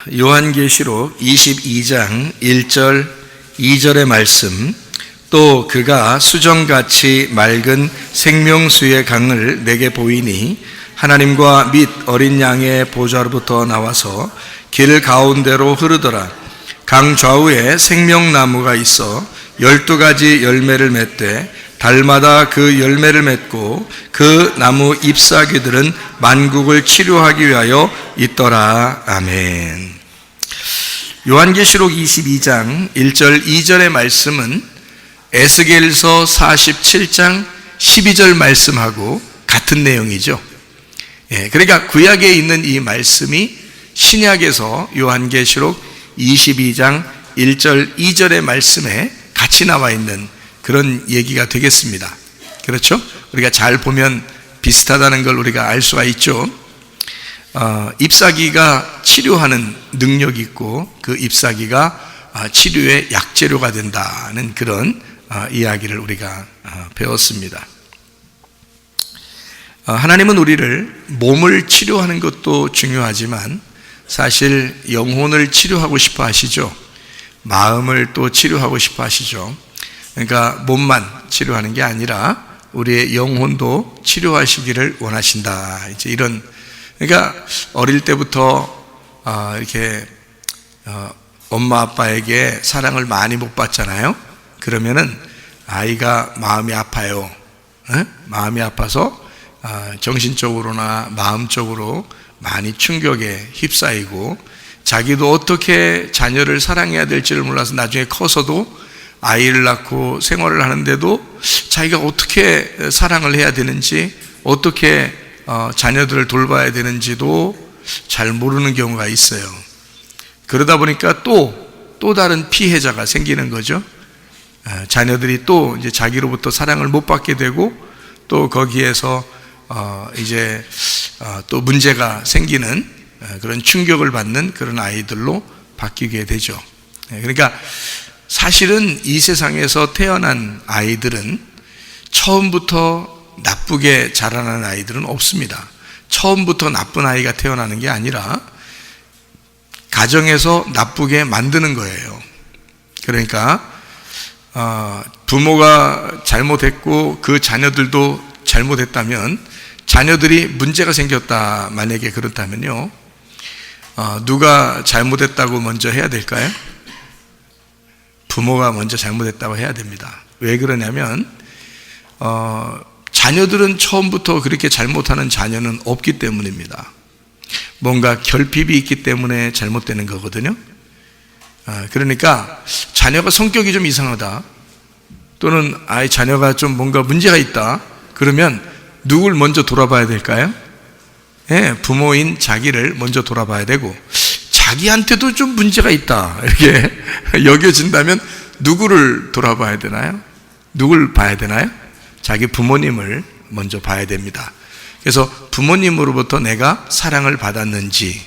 요한계시록 22장 1절 2절의 말씀, 또 그가 수정같이 맑은 생명수의 강을 내게 보이니 하나님과 및 어린 양의 보좌로부터 나와서 길 가운데로 흐르더라. 강 좌우에 생명나무가 있어 12가지 열매를 맺되 달마다 그 열매를 맺고 그 나무 잎사귀들은 만국을 치료하기 위하여 있더라. 아멘. 요한계시록 22장 1절 2절의 말씀은 에스겔서 47장 12절 말씀하고 같은 내용이죠. 그러니까 구약에 있는 이 말씀이 신약에서 요한계시록 22장 1절 2절의 말씀에 같이 나와 있는 그런 얘기가 되겠습니다. 그렇죠? 우리가 잘 보면 비슷하다는 걸 우리가 알 수가 있죠. 잎사귀가 치료하는 능력이 있고 그 잎사귀가 치료의 약재료가 된다는 그런 이야기를 우리가 배웠습니다. 하나님은 우리를 몸을 치료하는 것도 중요하지만 사실 영혼을 치료하고 싶어 하시죠. 마음을 또 치료하고 싶어 하시죠. 그러니까 몸만 치료하는 게 아니라 우리의 영혼도 치료하시기를 원하신다. 이제 이런, 그러니까 어릴 때부터 이렇게 엄마 아빠에게 사랑을 많이 못 받잖아요. 그러면은 아이가 마음이 아파요. 마음이 아파서 정신적으로나 마음적으로 많이 충격에 휩싸이고 자기도 어떻게 자녀를 사랑해야 될지를 몰라서 나중에 커서도 아이를 낳고 생활을 하는데도 자기가 어떻게 사랑을 해야 되는지, 어떻게 자녀들을 돌봐야 되는지도 잘 모르는 경우가 있어요. 그러다 보니까 또 다른 피해자가 생기는 거죠. 자녀들이 또 이제 자기로부터 사랑을 못 받게 되고 또 거기에서 이제 또 문제가 생기는 그런 충격을 받는 그런 아이들로 바뀌게 되죠. 그러니까 사실은 이 세상에서 태어난 아이들은 처음부터 나쁘게 자라는 아이들은 없습니다. 처음부터 나쁜 아이가 태어나는 게 아니라 가정에서 나쁘게 만드는 거예요. 그러니까 부모가 잘못했고 그 자녀들도 잘못했다면 자녀들이 문제가 생겼다, 만약에 그렇다면요, 누가 잘못했다고 먼저 해야 될까요? 부모가 먼저 잘못했다고 해야 됩니다. 왜 그러냐면 자녀들은 처음부터 그렇게 잘못하는 자녀는 없기 때문입니다. 뭔가 결핍이 있기 때문에 잘못되는 거거든요. 그러니까 자녀가 성격이 좀 이상하다, 또는 자녀가 좀 뭔가 문제가 있다, 그러면 누굴 먼저 돌아봐야 될까요? 부모인 자기를 먼저 돌아봐야 되고, 자기한테도 좀 문제가 있다 이렇게 여겨진다면 누구를 돌아봐야 되나요? 누굴 봐야 되나요? 자기 부모님을 먼저 봐야 됩니다. 그래서 부모님으로부터 내가 사랑을 받았는지,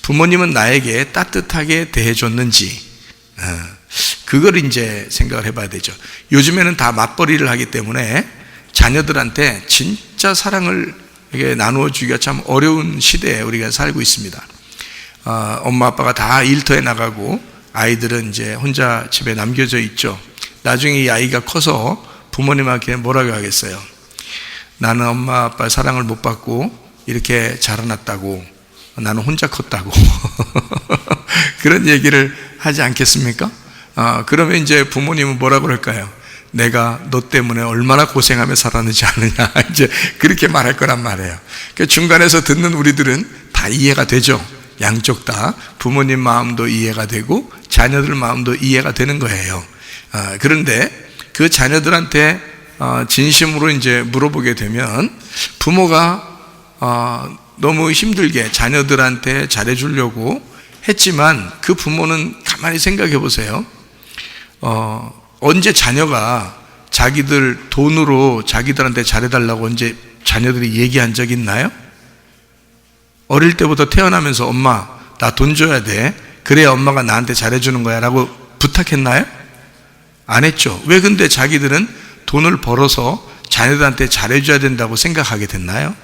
부모님은 나에게 따뜻하게 대해줬는지, 그걸 이제 생각을 해봐야 되죠. 요즘에는 다 맞벌이를 하기 때문에 자녀들한테 진짜 사랑을 나누어 주기가 참 어려운 시대에 우리가 살고 있습니다. 엄마 아빠가 다 일터에 나가고 아이들은 이제 혼자 집에 남겨져 있죠. 나중에 이 아이가 커서 부모님한테 뭐라고 하겠어요? 나는 엄마 아빠 사랑을 못 받고 이렇게 자라났다고, 나는 혼자 컸다고 그런 얘기를 하지 않겠습니까? 그러면 이제 부모님은 뭐라고 그럴까요? 내가 너 때문에 얼마나 고생하며 살았는지 아느냐, 이제 그렇게 말할 거란 말이에요. 그 중간에서 듣는 우리들은 다 이해가 되죠. 양쪽 다 부모님 마음도 이해가 되고 자녀들 마음도 이해가 되는 거예요. 그런데 그 자녀들한테 진심으로 이제 물어보게 되면 부모가 너무 힘들게 자녀들한테 잘해주려고 했지만 그 부모는 가만히 생각해 보세요. 언제 자녀가 자기들 돈으로 자기들한테 잘해달라고 언제 자녀들이 얘기한 적 있나요? 어릴 때부터 태어나면서 엄마 나 돈 줘야 돼, 그래야 엄마가 나한테 잘해주는 거야 라고 부탁했나요? 안 했죠. 왜 근데 자기들은 돈을 벌어서 자녀들한테 잘해줘야 된다고 생각하게 됐나요?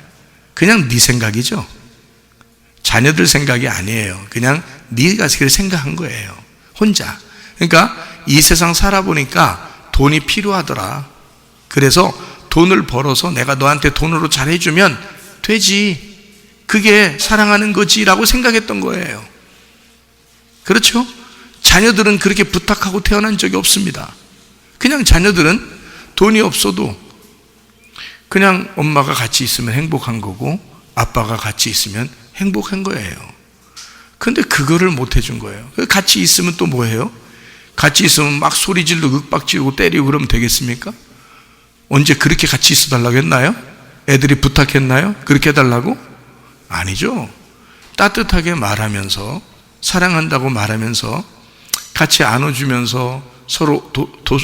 그냥 네 생각이죠. 자녀들 생각이 아니에요. 그냥 네가 그렇게 생각한 거예요. 혼자. 그러니까 이 세상 살아보니까 돈이 필요하더라. 그래서 돈을 벌어서 내가 너한테 돈으로 잘해주면 되지. 그게 사랑하는 거지라고 생각했던 거예요. 그렇죠? 자녀들은 그렇게 부탁하고 태어난 적이 없습니다. 그냥 자녀들은 돈이 없어도 그냥 엄마가 같이 있으면 행복한 거고 아빠가 같이 있으면 행복한 거예요. 근데 그거를 못 해준 거예요. 같이 있으면 또 뭐예요? 같이 있으면 막 소리 지르고 윽박지르고 때리고 그러면 되겠습니까? 언제 그렇게 같이 있어달라고 했나요? 애들이 부탁했나요? 그렇게 해달라고? 아니죠. 따뜻하게 말하면서 사랑한다고 말하면서 같이 안아주면서 서로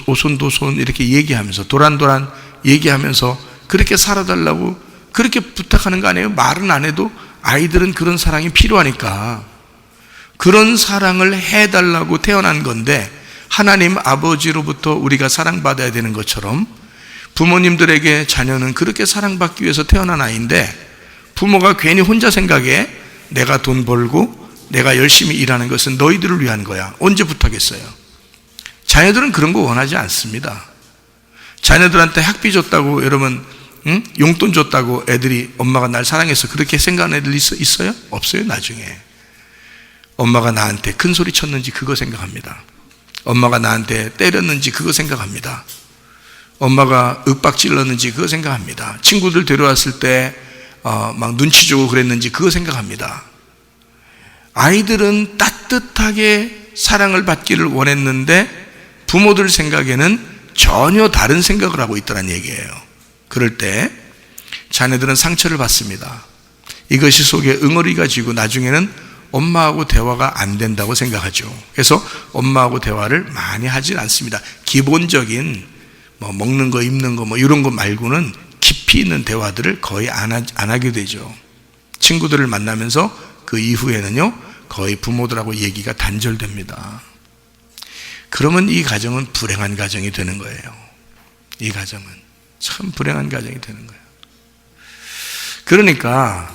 오손도손 이렇게 얘기하면서 도란도란 얘기하면서 그렇게 살아달라고 그렇게 부탁하는 거 아니에요? 말은 안 해도 아이들은 그런 사랑이 필요하니까 그런 사랑을 해달라고 태어난 건데 하나님 아버지로부터 우리가 사랑받아야 되는 것처럼 부모님들에게 자녀는 그렇게 사랑받기 위해서 태어난 아이인데 부모가 괜히 혼자 생각해 내가 돈 벌고 내가 열심히 일하는 것은 너희들을 위한 거야. 언제 부탁했어요? 자녀들은 그런 거 원하지 않습니다. 자녀들한테 학비 줬다고 여러분 용돈 줬다고 애들이 엄마가 날 사랑해서 그렇게 생각하는 애들 있어요? 없어요. 나중에 엄마가 나한테 큰 소리 쳤는지 그거 생각합니다. 엄마가 나한테 때렸는지 그거 생각합니다. 엄마가 윽박질렀는지 그거 생각합니다. 친구들 데려왔을 때 막 눈치 주고 그랬는지 그거 생각합니다. 아이들은 따뜻하게 사랑을 받기를 원했는데 부모들 생각에는 전혀 다른 생각을 하고 있다는 얘기예요. 그럴 때 자녀들은 상처를 받습니다. 이것이 속에 응어리가 지고 나중에는 엄마하고 대화가 안 된다고 생각하죠. 그래서 엄마하고 대화를 많이 하진 않습니다. 기본적인 뭐 먹는 거 입는 거 뭐 이런 거 말고는 깊이 있는 대화들을 거의 안 하게 되죠. 친구들을 만나면서 그 이후에는요 거의 부모들하고 얘기가 단절됩니다. 그러면 이 가정은 불행한 가정이 되는 거예요. 이 가정은 참 불행한 가정이 되는 거예요. 그러니까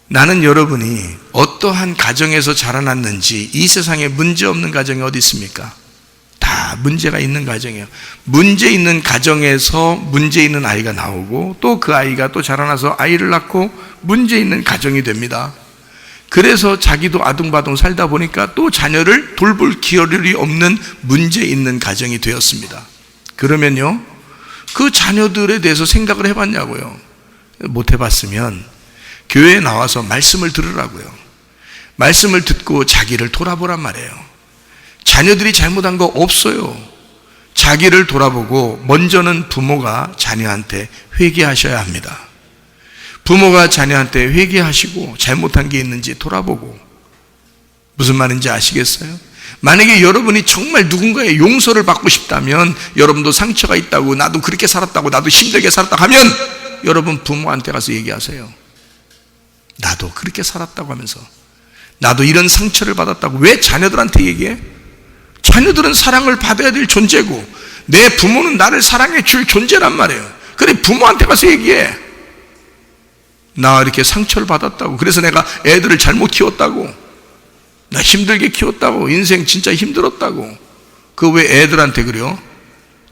나는 여러분이 어떠한 가정에서 자라났는지 이 세상에 문제 없는 가정이 어디 있습니까? 다 문제가 있는 가정이에요. 문제 있는 가정에서 문제 있는 아이가 나오고 또 그 아이가 또 자라나서 아이를 낳고 문제 있는 가정이 됩니다. 그래서 자기도 아둥바둥 살다 보니까 또 자녀를 돌볼 기여력이 없는 문제 있는 가정이 되었습니다. 그러면요 그 자녀들에 대해서 생각을 해봤냐고요? 못 해봤으면 교회에 나와서 말씀을 들으라고요. 말씀을 듣고 자기를 돌아보란 말이에요. 자녀들이 잘못한 거 없어요. 자기를 돌아보고 먼저는 부모가 자녀한테 회개하셔야 합니다. 부모가 자녀한테 회개하시고 잘못한 게 있는지 돌아보고. 무슨 말인지 아시겠어요? 만약에 여러분이 정말 누군가의 용서를 받고 싶다면 여러분도 상처가 있다고 나도 그렇게 살았다고 나도 힘들게 살았다고 하면 여러분 부모한테 가서 얘기하세요. 나도 그렇게 살았다고 하면서 나도 이런 상처를 받았다고. 왜 자녀들한테 얘기해? 자녀들은 사랑을 받아야 될 존재고 내 부모는 나를 사랑해 줄 존재란 말이에요. 그래 부모한테 가서 얘기해. 나 이렇게 상처를 받았다고. 그래서 내가 애들을 잘못 키웠다고. 나 힘들게 키웠다고. 인생 진짜 힘들었다고. 그거 왜 애들한테 그래요?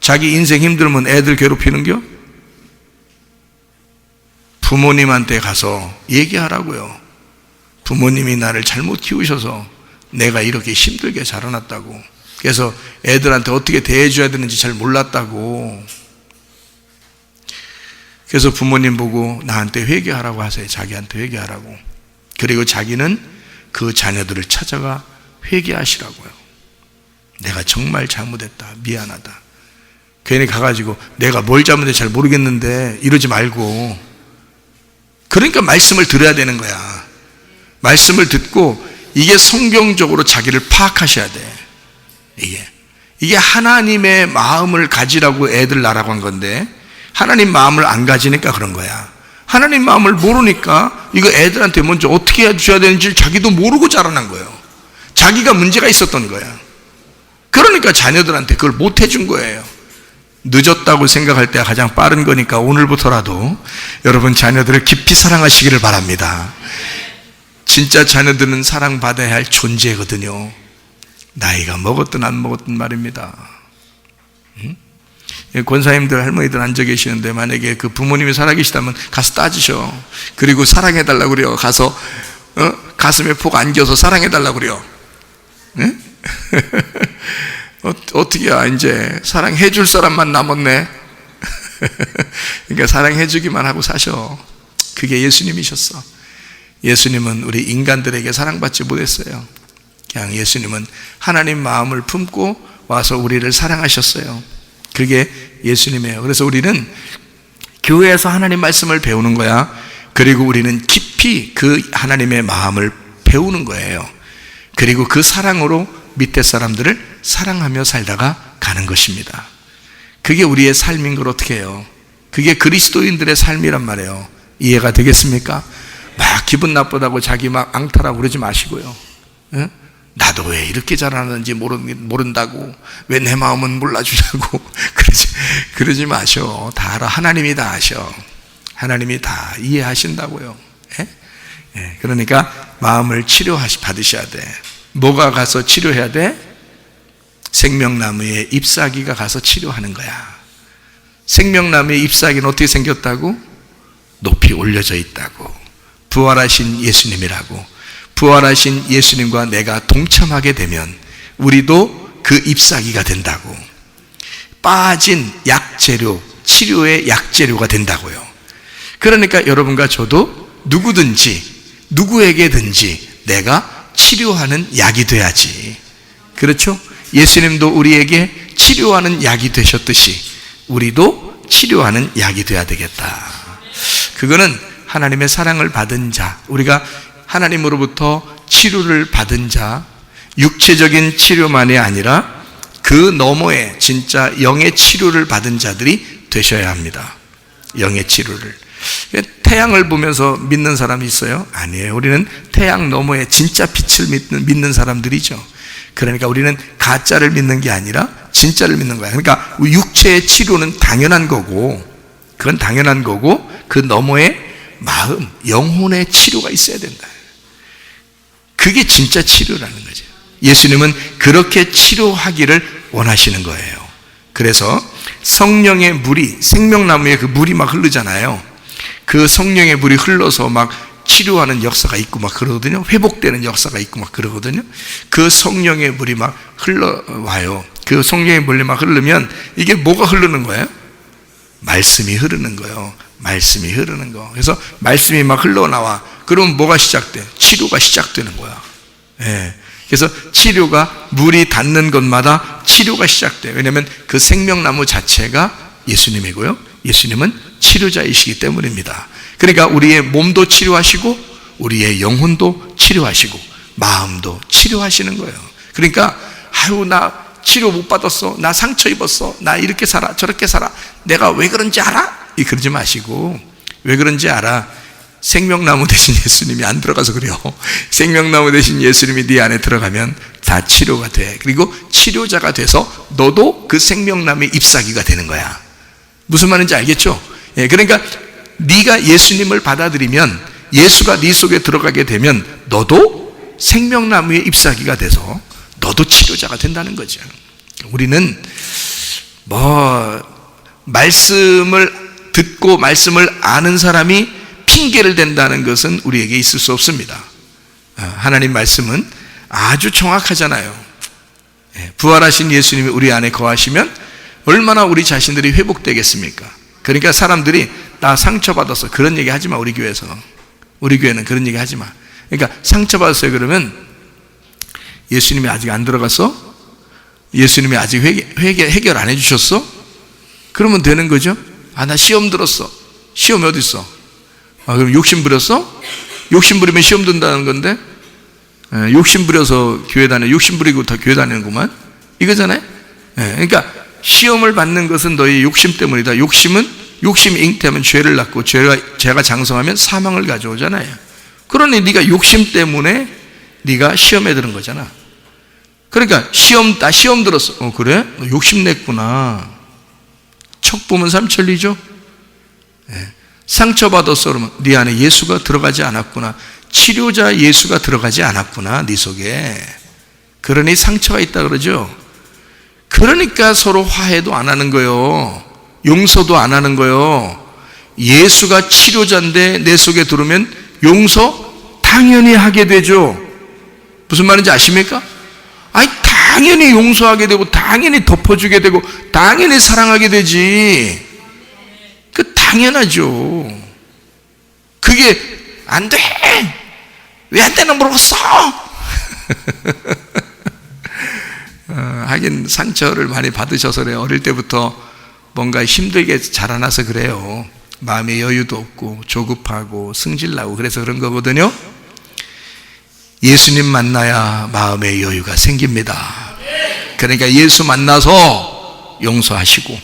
자기 인생 힘들면 애들 괴롭히는겨? 부모님한테 가서 얘기하라고요. 부모님이 나를 잘못 키우셔서 내가 이렇게 힘들게 자라났다고. 그래서 애들한테 어떻게 대해줘야 되는지 잘 몰랐다고. 그래서 부모님 보고 나한테 회개하라고 하세요. 자기한테 회개하라고. 그리고 자기는 그 자녀들을 찾아가 회개하시라고요. 내가 정말 잘못했다. 미안하다. 괜히 가가지고 내가 뭘 잘못했는지 잘 모르겠는데 이러지 말고. 그러니까 말씀을 들어야 되는 거야. 말씀을 듣고 이게 성경적으로 자기를 파악하셔야 돼. 이게 하나님의 마음을 가지라고 애들 낳으라고 한 건데 하나님 마음을 안 가지니까 그런 거야. 하나님 마음을 모르니까 이거 애들한테 먼저 어떻게 해줘야 되는지 자기도 모르고 자라난 거예요. 자기가 문제가 있었던 거야. 그러니까 자녀들한테 그걸 못 해준 거예요. 늦었다고 생각할 때가 가장 빠른 거니까 오늘부터라도 여러분 자녀들을 깊이 사랑하시기를 바랍니다. 진짜 자녀들은 사랑받아야 할 존재거든요. 나이가 먹었든 안 먹었든 말입니다. 권사님들, 할머니들 앉아 계시는데 만약에 그 부모님이 살아계시다면 가서 따지셔. 그리고 사랑해달라고 그래요. 가서 가슴에 폭 안겨서 사랑해달라고 그래요. 네? 어떻게야, 이제 사랑해줄 사람만 남았네. 그러니까 사랑해주기만 하고 사셔. 그게 예수님이셨어. 예수님은 우리 인간들에게 사랑받지 못했어요. 그냥 예수님은 하나님 마음을 품고 와서 우리를 사랑하셨어요. 그게 예수님이에요. 그래서 우리는 교회에서 하나님 말씀을 배우는 거야. 그리고 우리는 깊이 그 하나님의 마음을 배우는 거예요. 그리고 그 사랑으로 밑에 사람들을 사랑하며 살다가 가는 것입니다. 그게 우리의 삶인 걸 어떻게 해요? 그게 그리스도인들의 삶이란 말이에요. 이해가 되겠습니까? 막 기분 나쁘다고 자기 막 앙탈하고 그러지 마시고요. 예? 나도 왜 이렇게 잘하는지 모른다고, 왜 내 마음은 몰라주냐고 그러지 마셔. 다 알아. 하나님이 다 아셔. 하나님이 다 이해하신다고요. 예? 예. 그러니까 마음을 받으셔야 돼. 뭐가 가서 치료해야 돼? 생명나무의 잎사귀가 가서 치료하는 거야. 생명나무의 잎사귀는 어떻게 생겼다고? 높이 올려져 있다고. 부활하신 예수님이라고. 부활하신 예수님과 내가 동참하게 되면 우리도 그 잎사귀가 된다고. 빠진 약재료, 치료의 약재료가 된다고요. 그러니까 여러분과 저도 누구에게든지 내가 치료하는 약이 돼야지. 그렇죠? 예수님도 우리에게 치료하는 약이 되셨듯이 우리도 치료하는 약이 돼야 되겠다. 그거는 하나님의 사랑을 받은 자, 우리가 하나님으로부터 치료를 받은 자, 육체적인 치료만이 아니라 그 너머에 진짜 영의 치료를 받은 자들이 되셔야 합니다. 영의 치료를. 태양을 보면서 믿는 사람이 있어요? 아니에요. 우리는 태양 너머에 진짜 빛을 믿는 사람들이죠. 그러니까 우리는 가짜를 믿는 게 아니라 진짜를 믿는 거야. 그러니까 육체의 치료는 당연한 거고, 그건 당연한 거고, 그 너머에 마음, 영혼의 치료가 있어야 된다. 그게 진짜 치료라는 거죠. 예수님은 그렇게 치료하기를 원하시는 거예요. 그래서 성령의 물이, 생명나무에 그 물이 막 흐르잖아요. 그 성령의 물이 흘러서 막 치료하는 역사가 있고 막 그러거든요. 회복되는 역사가 있고 막 그러거든요. 그 성령의 물이 막 흘러와요. 그 성령의 물이 막 흐르면 이게 뭐가 흐르는 거예요? 말씀이 흐르는 거예요. 말씀이 흐르는 거. 그래서 말씀이 막 흘러나와. 그럼 뭐가 시작돼? 치료가 시작되는 거야. 예. 그래서 치료가, 물이 닿는 것마다 치료가 시작돼요. 왜냐하면 그 생명나무 자체가 예수님이고요. 예수님은 치료자이시기 때문입니다. 그러니까 우리의 몸도 치료하시고 우리의 영혼도 치료하시고 마음도 치료하시는 거예요. 그러니까 아유, 나 치료 못 받았어, 나 상처 입었어, 나 이렇게 살아 저렇게 살아, 내가 왜 그런지 알아? 그러지 마시고, 왜 그런지 알아? 생명나무 대신 예수님이 안 들어가서 그래요. 생명나무 대신 예수님이 네 안에 들어가면 다 치료가 돼. 그리고 치료자가 돼서 너도 그 생명나무의 잎사귀가 되는 거야. 무슨 말인지 알겠죠? 예, 그러니까 네가 예수님을 받아들이면, 예수가 네 속에 들어가게 되면 너도 생명나무의 잎사귀가 돼서 너도 치료자가 된다는 거죠. 우리는 말씀을 듣고 말씀을 아는 사람이 핑계를 댄다는 것은 우리에게 있을 수 없습니다. 하나님 말씀은 아주 정확하잖아요. 부활하신 예수님이 우리 안에 거하시면 얼마나 우리 자신들이 회복되겠습니까? 그러니까 사람들이 나 상처받았어, 그런 얘기 하지 마. 우리 교회에서, 우리 교회는 그런 얘기 하지 마. 그러니까 상처받았어요 그러면 예수님이 아직 안 들어갔어? 예수님이 아직 해결 안 해주셨어? 그러면 되는 거죠. 나 시험 들었어. 시험이 어디 있어? 그럼 욕심 부렸어? 욕심 부리면 시험 든다는 건데, 욕심 부려서 교회 다녀, 욕심 부리고 다 교회 다니는구만, 이거잖아요. 그러니까 시험을 받는 것은 너희 욕심 때문이다. 욕심이 잉태하면 죄를 낳고, 죄가 장성하면 사망을 가져오잖아요. 그러니 네가 욕심 때문에 네가 시험에 드는 거잖아. 그러니까 나 시험 들었어. 그래? 너 욕심 냈구나. 척 보면 삼천리죠. 상처받았어 그러면 네 안에 예수가 들어가지 않았구나. 치료자 예수가 들어가지 않았구나, 네 속에. 그러니 상처가 있다 그러죠. 그러니까 서로 화해도 안 하는 거요, 용서도 안 하는 거요. 예수가 치료자인데 내 속에 들어오면 용서 당연히 하게 되죠. 무슨 말인지 아십니까? 아니, 당연히 용서하게 되고, 당연히 덮어주게 되고, 당연히 사랑하게 되지. 그 당연하죠. 그게 안 돼, 왜 안 되나 물어봤어. 하긴 상처를 많이 받으셔서 그래요. 어릴 때부터 뭔가 힘들게 자라나서 그래요. 마음의 여유도 없고 조급하고 승질나고 그래서 그런 거거든요. 예수님 만나야 마음의 여유가 생깁니다. 그러니까 예수 만나서 용서하시고,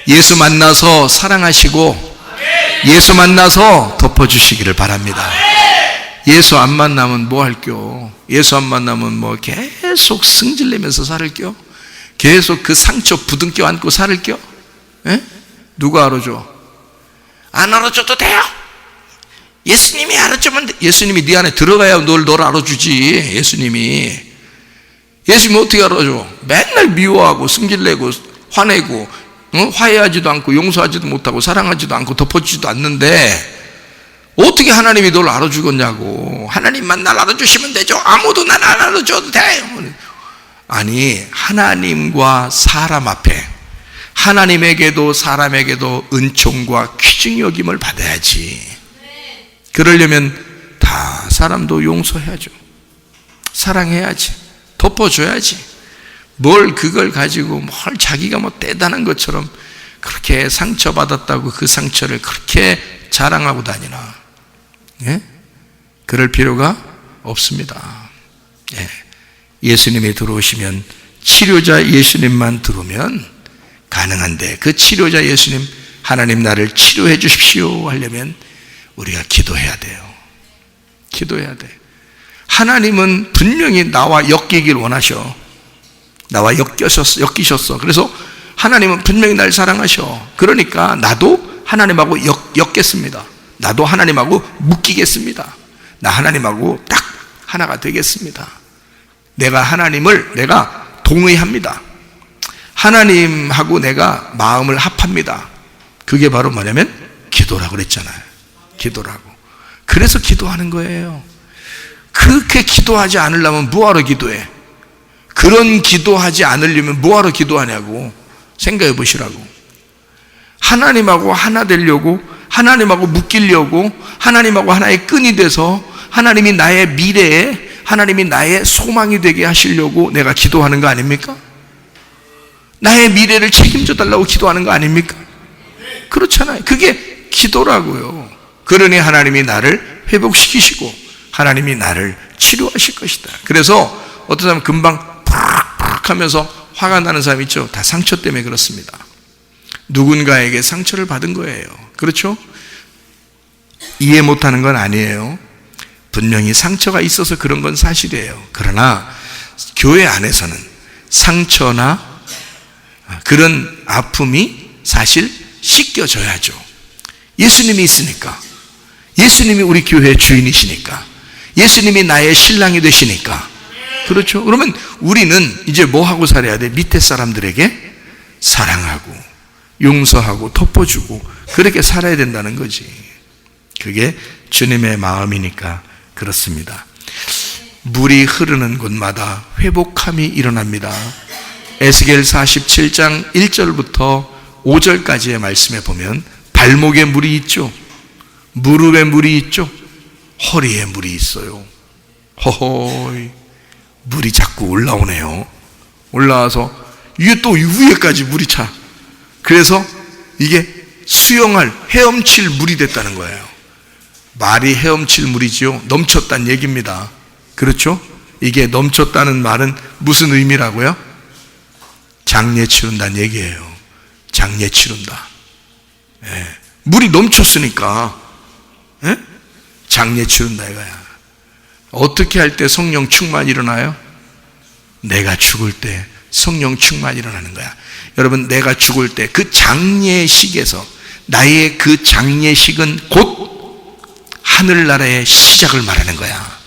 예수 만나서 사랑하시고, 예수 만나서 덮어주시기를 바랍니다. 예수 안 만나면 뭐 할겨? 예수 안 만나면 뭐 계속 승질내면서 살을겨? 계속 그 상처 부둥켜 안고 살을겨? 에? 누가 알아줘? 안 알아줘도 돼요. 예수님이 알아주면 돼. 예수님이 네 안에 들어가야 널 알아주지. 예수님이 어떻게 알아줘? 맨날 미워하고 승질내고 화내고, 화해하지도 않고 용서하지도 못하고 사랑하지도 않고 덮어주지도 않는데 어떻게 하나님이 널 알아주겠냐고. 하나님만 날 알아주시면 되죠. 아무도 날 안 알아줘도 돼요. 아니, 하나님과 사람 앞에, 하나님에게도 사람에게도 은총과 귀중 여김을 받아야지. 그러려면 다 사람도 용서해야죠. 사랑해야지. 덮어줘야지. 뭘 그걸 가지고 뭘 자기가 뭐 대단한 것처럼 그렇게 상처받았다고 그 상처를 그렇게 자랑하고 다니나. 예? 그럴 필요가 없습니다. 예. 예수님이 들어오시면, 치료자 예수님만 들어오면 가능한데, 그 치료자 예수님, 하나님 나를 치료해 주십시오 하려면 우리가 기도해야 돼요. 기도해야 돼. 하나님은 분명히 나와 엮이길 원하셔. 나와 엮이셨어. 그래서 하나님은 분명히 날 사랑하셔. 그러니까 나도 하나님하고 엮겠습니다. 나도 하나님하고 묶이겠습니다. 나 하나님하고 딱 하나가 되겠습니다. 내가 하나님을 동의합니다. 하나님하고 내가 마음을 합합니다. 그게 바로 뭐냐면 기도라고 그랬잖아요. 기도라고. 그래서 기도하는 거예요. 그렇게 기도하지 않으려면 뭐하러 기도해? 그런 기도하지 않으려면 뭐하러 기도하냐고 생각해 보시라고. 하나님하고 하나 되려고, 하나님하고 묶이려고, 하나님하고 하나의 끈이 돼서 하나님이 나의 미래에, 하나님이 나의 소망이 되게 하시려고 내가 기도하는 거 아닙니까? 나의 미래를 책임져 달라고 기도하는 거 아닙니까? 그렇잖아요. 그게 기도라고요. 그러니 하나님이 나를 회복시키시고 하나님이 나를 치료하실 것이다. 그래서 어떤 사람은 금방 팍팍 하면서 화가 나는 사람 있죠. 다 상처 때문에 그렇습니다. 누군가에게 상처를 받은 거예요. 그렇죠? 이해 못하는 건 아니에요. 분명히 상처가 있어서 그런 건 사실이에요. 그러나 교회 안에서는 상처나 그런 아픔이 사실 씻겨져야죠. 예수님이 있으니까, 예수님이 우리 교회의 주인이시니까, 예수님이 나의 신랑이 되시니까. 그렇죠? 그러면 우리는 이제 뭐 하고 살아야 돼? 밑에 사람들에게 사랑하고 용서하고 덮어주고 그렇게 살아야 된다는 거지. 그게 주님의 마음이니까 그렇습니다. 물이 흐르는 곳마다 회복함이 일어납니다. 에스겔 47장 1절부터 5절까지의 말씀에 보면 발목에 물이 있죠. 무릎에 물이 있죠. 허리에 물이 있어요. 허허이, 물이 자꾸 올라오네요. 올라와서 이게 또 위에까지 물이 차. 그래서 이게 수영할, 헤엄칠 물이 됐다는 거예요. 말이 헤엄칠 물이지요. 넘쳤다는 얘기입니다. 그렇죠? 이게 넘쳤다는 말은 무슨 의미라고요? 장례 치른다는 얘기예요. 장례 치른다. 예. 물이 넘쳤으니까 예? 장례 치른다 이거야. 어떻게 할 때 성령 충만이 일어나요? 내가 죽을 때 성령 충만이 일어나는 거야. 여러분, 내가 죽을 때 그 장례식에서, 나의 그 장례식은 곧 하늘나라의 시작을 말하는 거야.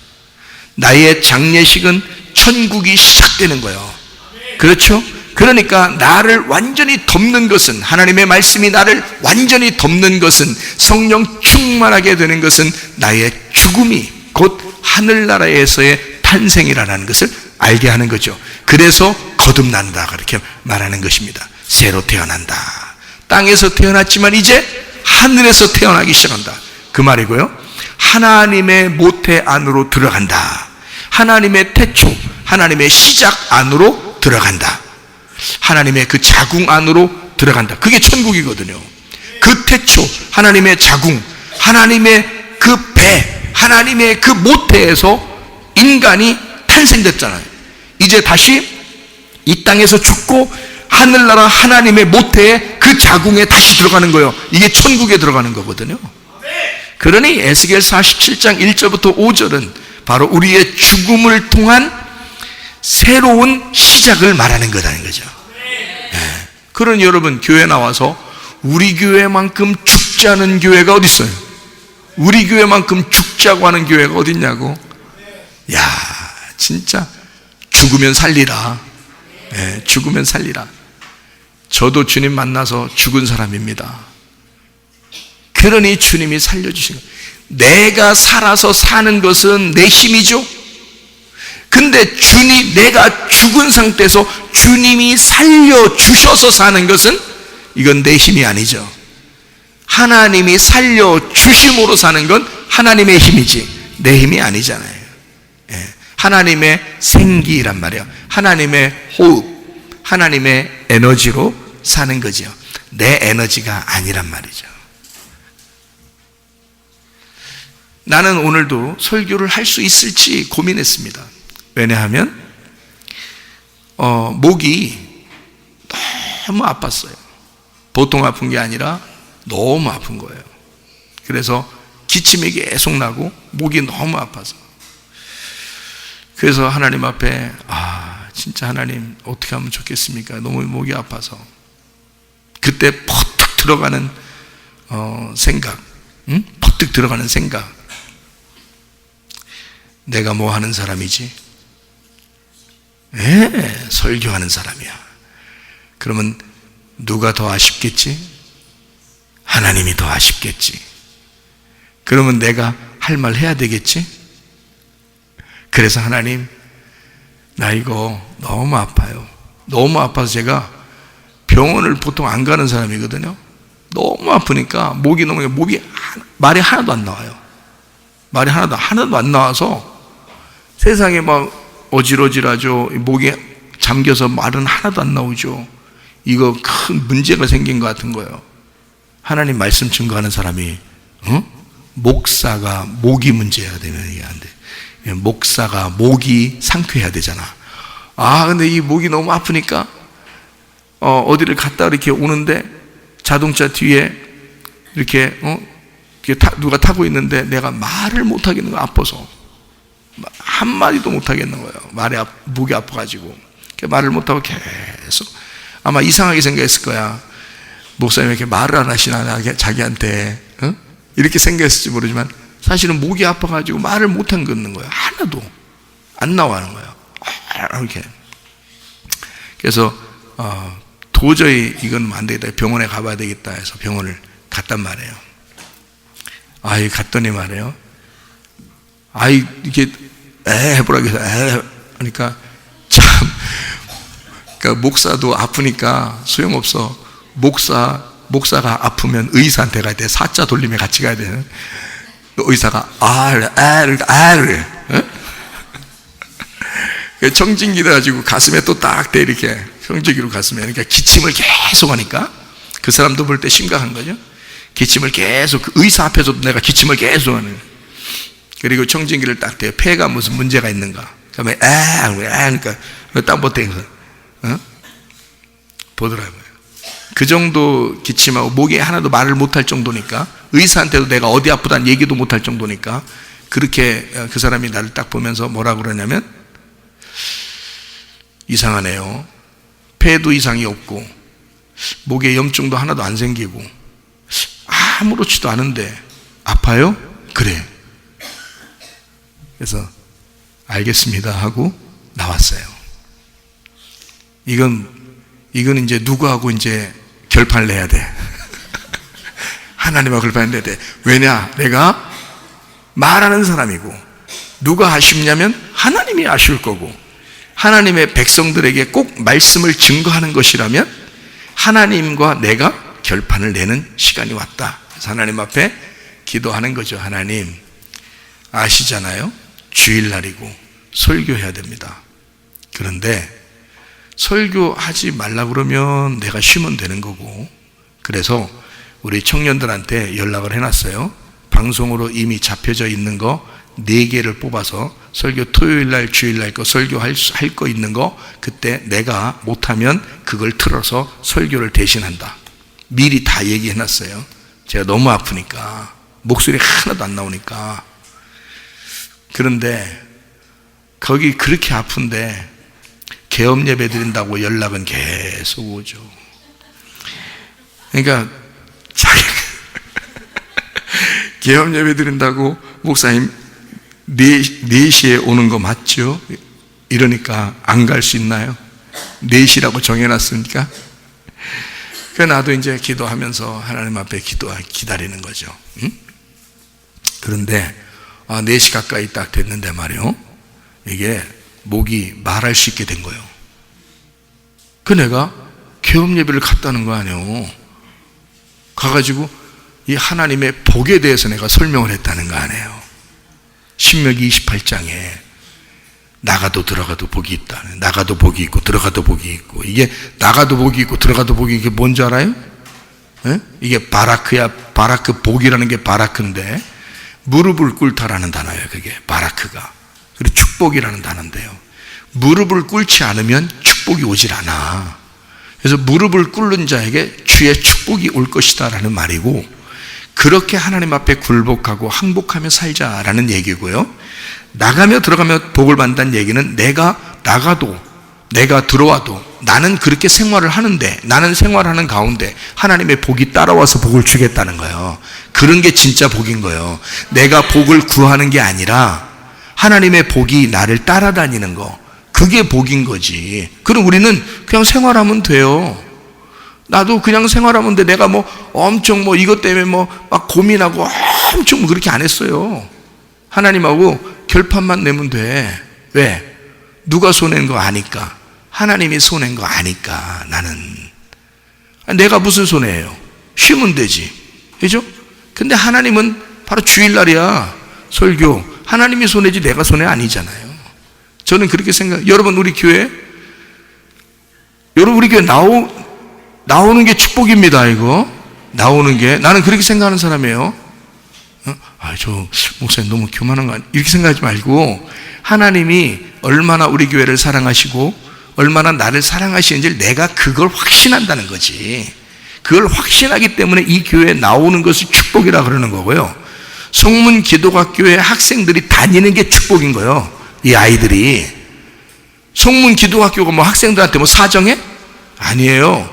나의 장례식은 천국이 시작되는 거예요. 그렇죠? 그러니까 나를 완전히 덮는 것은, 하나님의 말씀이 나를 완전히 덮는 것은, 성령 충만하게 되는 것은 나의 죽음이 곧 하늘나라에서의 탄생이라는 것을 알게 하는 거죠. 그래서 거듭난다, 그렇게 말하는 것입니다. 새로 태어난다. 땅에서 태어났지만 이제 하늘에서 태어나기 시작한다, 그 말이고요. 하나님의 모태 안으로 들어간다. 하나님의 태초, 하나님의 시작 안으로 들어간다. 하나님의 그 자궁 안으로 들어간다. 그게 천국이거든요. 그 태초, 하나님의 자궁, 하나님의 그 배, 하나님의 그 모태에서 인간이 탄생됐잖아요. 이제 다시 이 땅에서 죽고 하늘나라 하나님의 모태에, 그 자궁에 다시 들어가는 거예요. 이게 천국에 들어가는 거거든요. 그러니 에스겔 47장 1절부터 5절은 바로 우리의 죽음을 통한 새로운 시작을 말하는 거라는 거죠. 네. 그러니 여러분, 교회 나와서 우리 교회만큼 죽지 않은 교회가 어디 있어요? 우리 교회만큼 죽자고 하는 교회가 어디 있냐고. 야, 진짜 죽으면 살리라. 네, 죽으면 살리라. 저도 주님 만나서 죽은 사람입니다. 그러니 주님이 살려주신 거예요. 내가 살아서 사는 것은 내 힘이죠. 근데 내가 죽은 상태에서 주님이 살려주셔서 사는 것은, 이건 내 힘이 아니죠. 하나님이 살려주심으로 사는 건 하나님의 힘이지 내 힘이 아니잖아요. 예. 하나님의 생기란 말이에요. 하나님의 호흡, 하나님의 에너지로 사는 거죠. 내 에너지가 아니란 말이죠. 나는 오늘도 설교를 할 수 있을지 고민했습니다. 왜냐하면 목이 너무 아팠어요. 보통 아픈 게 아니라 너무 아픈 거예요. 그래서 기침이 계속 나고 목이 너무 아파서, 그래서 하나님 앞에 진짜 하나님 어떻게 하면 좋겠습니까? 너무 목이 아파서. 그때 퍼뜩 들어가는 생각, 퍼뜩 들어가는 생각, 내가 뭐 하는 사람이지? 설교하는 사람이야. 그러면 누가 더 아쉽겠지? 하나님이 더 아쉽겠지. 그러면 내가 할 말 해야 되겠지? 그래서 하나님, 나 이거 너무 아파요. 너무 아파서 제가 병원을 보통 안 가는 사람이거든요. 너무 아프니까 목이 말이 하나도 안 나와요. 말이 하나도 안 나와서 세상에 막 어질어질하죠. 목이 잠겨서 말은 하나도 안 나오죠. 이거 큰 문제가 생긴 것 같은 거예요. 하나님 말씀 증거하는 사람이 목사가 목이 문제야 되면 이게 안 돼. 목사가 목이 상쾌해야 되잖아. 근데 이 목이 너무 아프니까 어디를 갔다 이렇게 오는데 자동차 뒤에 이렇게 누가 타고 있는데 내가 말을 못 하겠는 거야. 아파서 한마디도 못 하겠는 거예요. 목이 아파가지고 말을 못하고 계속 아마 이상하게 생각했을 거야. 목사님 왜 이렇게 말을 안 하시나 자기한테 이렇게 생각했을지 모르지만 사실은 목이 아파가지고 말을 못한 거는 거예요. 하나도 안 나와는 거예요. 이렇게. 그래서 도저히 이건 안 되겠다, 병원에 가봐야 되겠다 해서 병원을 갔단 말이에요. 갔더니 말이에요. 이렇게 해보라고 해서 하니까 참, 그러니까 목사도 아프니까 소용없어. 목사가 아프면 의사한테 가야 돼. 사자 돌림에 같이 가야 돼. 의사가 청진기를 가지고 가슴에 또 딱 대, 이렇게 청진기로 가슴에. 그러니까 기침을 계속 하니까 그 사람도 볼 때 심각한 거죠. 기침을 계속, 그 의사 앞에서도 내가 기침을 계속 하는. 그리고 청진기를 딱 대. 폐가 무슨 문제가 있는가. 그러면 그러니까 딱 버텨서 보더라고요. 그 정도 기침하고 목이 하나도 말을 못할 정도니까, 의사한테도 내가 어디 아프다는 얘기도 못할 정도니까, 그렇게 그 사람이 나를 딱 보면서 뭐라 그러냐면, 이상하네요. 폐도 이상이 없고 목에 염증도 하나도 안 생기고 아무렇지도 않은데 아파요? 그래. 그래서 알겠습니다 하고 나왔어요. 이건 이제 누구하고 이제 결판을 내야 돼. 하나님하고 결판을 내야 돼. 왜냐? 내가 말하는 사람이고, 누가 아쉽냐면 하나님이 아쉬울 거고, 하나님의 백성들에게 꼭 말씀을 증거하는 것이라면 하나님과 내가 결판을 내는 시간이 왔다. 그래서 하나님 앞에 기도하는 거죠. 하나님, 아시잖아요? 주일날이고 설교해야 됩니다. 그런데 설교하지 말라 그러면 내가 쉬면 되는 거고, 그래서 우리 청년들한테 연락을 해놨어요. 방송으로 이미 잡혀져 있는 거 4개를 뽑아서 설교 토요일날 주일날 거 설교할 거 있는 거, 그때 내가 못하면 그걸 틀어서 설교를 대신한다. 미리 다 얘기해놨어요. 제가 너무 아프니까, 목소리 하나도 안 나오니까. 그런데 거기 그렇게 아픈데 개업 예배 드린다고 연락은 계속 오죠. 그러니까 개업 예배 드린다고 목사님 4시에 오는 거 맞죠? 이러니까 안 갈 수 있나요? 4시라고 정해놨으니까. 그래서 나도 이제 기도하면서 하나님 앞에 기다리는 거죠. 응? 그런데 4시 가까이 딱 됐는데 말이요, 이게 목이 말할 수 있게 된 거예요. 그 내가 개업 예배를 갔다는 거 아니에요. 가가지고 이 하나님의 복에 대해서 내가 설명을 했다는 거 아니에요. 신명기 28장에 나가도 들어가도 복이 있다. 나가도 복이 있고 들어가도 복이 있고, 이게 나가도 복이 있고 들어가도 복이, 이게 뭔지 알아요? 에? 이게 바라크야. 바라크, 복이라는 게 바라크인데 무릎을 꿇다라는 단어예요. 그게 바라크가. 그리고 축복이라는 단어인데요, 무릎을 꿇지 않으면 축복이 오질 않아. 그래서 무릎을 꿇는 자에게 주의 축복이 올 것이다 라는 말이고, 그렇게 하나님 앞에 굴복하고 항복하며 살자라는 얘기고요. 나가며 들어가며 복을 받는다는 얘기는 내가 나가도 내가 들어와도 나는 그렇게 생활을 하는데, 나는 생활하는 가운데 하나님의 복이 따라와서 복을 주겠다는 거예요. 그런 게 진짜 복인 거예요. 내가 복을 구하는 게 아니라 하나님의 복이 나를 따라다니는 거, 그게 복인 거지. 그럼 우리는 그냥 생활하면 돼요. 나도 그냥 생활하면 돼. 내가 엄청 이것 때문에 막 고민하고 엄청 그렇게 안 했어요. 하나님하고 결판만 내면 돼. 왜? 누가 손해는 거 아니까. 하나님이 손해는 거 아니까. 나는 내가 무슨 손해예요? 쉬면 되지, 그죠? 근데 하나님은 바로 주일날이야. 설교 하나님이 손해지 내가 손해 아니잖아요. 저는 그렇게 여러분, 우리 교회 나오는 게 축복입니다. 이거 나오는 게, 나는 그렇게 생각하는 사람이에요. 저 목사님 너무 교만한 거 아니야? 이렇게 생각하지 말고, 하나님이 얼마나 우리 교회를 사랑하시고 얼마나 나를 사랑하시는지 내가 그걸 확신한다는 거지. 그걸 확신하기 때문에 이 교회에 나오는 것을 축복이라 그러는 거고요. 성문 기독학교에 학생들이 다니는 게 축복인 거예요. 이 아이들이. 성문 기독학교가 학생들한테 사정해? 아니에요.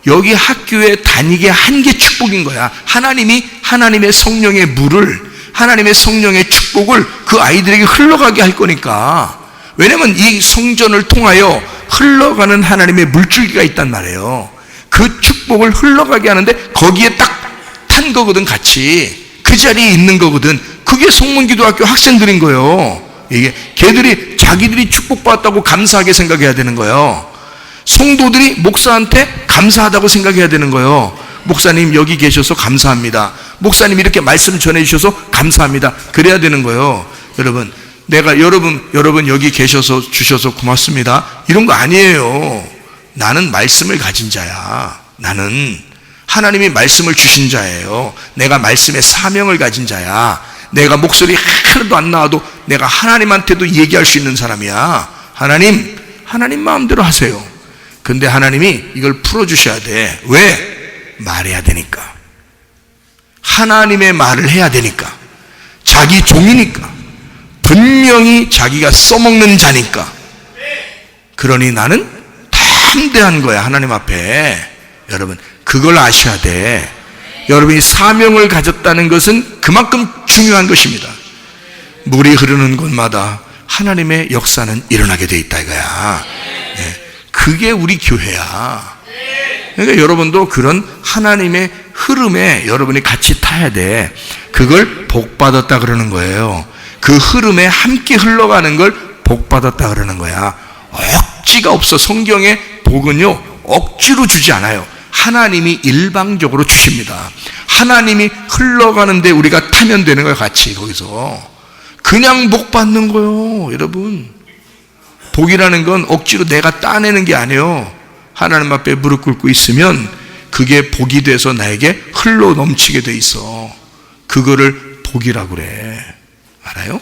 여기 학교에 다니게 한 게 축복인 거야. 하나님이 하나님의 성령의 물을, 하나님의 성령의 축복을 그 아이들에게 흘러가게 할 거니까. 왜냐면 이 성전을 통하여 흘러가는 하나님의 물줄기가 있단 말이에요. 그 축복을 흘러가게 하는데 거기에 딱 탄 거거든, 같이. 그 자리에 있는 거거든. 그게 성문기도학교 학생들인 거예요. 이게 걔들이 자기들이 축복받았다고 감사하게 생각해야 되는 거예요. 성도들이 목사한테 감사하다고 생각해야 되는 거예요. 목사님 여기 계셔서 감사합니다. 목사님 이렇게 말씀 전해주셔서 감사합니다. 그래야 되는 거예요. 여러분, 내가 여러분 여기 계셔서 주셔서 고맙습니다, 이런 거 아니에요. 나는 말씀을 가진 자야. 나는 하나님이 말씀을 주신 자예요. 내가 말씀의 사명을 가진 자야. 내가 목소리 하나도 안 나와도 내가 하나님한테도 얘기할 수 있는 사람이야. 하나님 마음대로 하세요. 근데 하나님이 이걸 풀어주셔야 돼. 왜? 말해야 되니까. 하나님의 말을 해야 되니까. 자기 종이니까. 분명히 자기가 써먹는 자니까. 그러니 나는 담대한 거야, 하나님 앞에. 여러분, 그걸 아셔야 돼. 여러분이 사명을 가졌다는 것은 그만큼 중요한 것입니다. 물이 흐르는 곳마다 하나님의 역사는 일어나게 돼 있다 이거야. 그게 우리 교회야. 그러니까 여러분도 그런 하나님의 흐름에 여러분이 같이 타야 돼. 그걸 복받았다 그러는 거예요. 그 흐름에 함께 흘러가는 걸 복받았다 그러는 거야. 억지가 없어. 성경의 복은요, 억지로 주지 않아요. 하나님이 일방적으로 주십니다. 하나님이 흘러가는데 우리가 타면 되는 거예요. 같이 거기서 그냥 복 받는 거예요. 여러분, 복이라는 건 억지로 내가 따내는 게 아니에요. 하나님 앞에 무릎 꿇고 있으면 그게 복이 돼서 나에게 흘러 넘치게 돼 있어. 그거를 복이라고 그래. 알아요?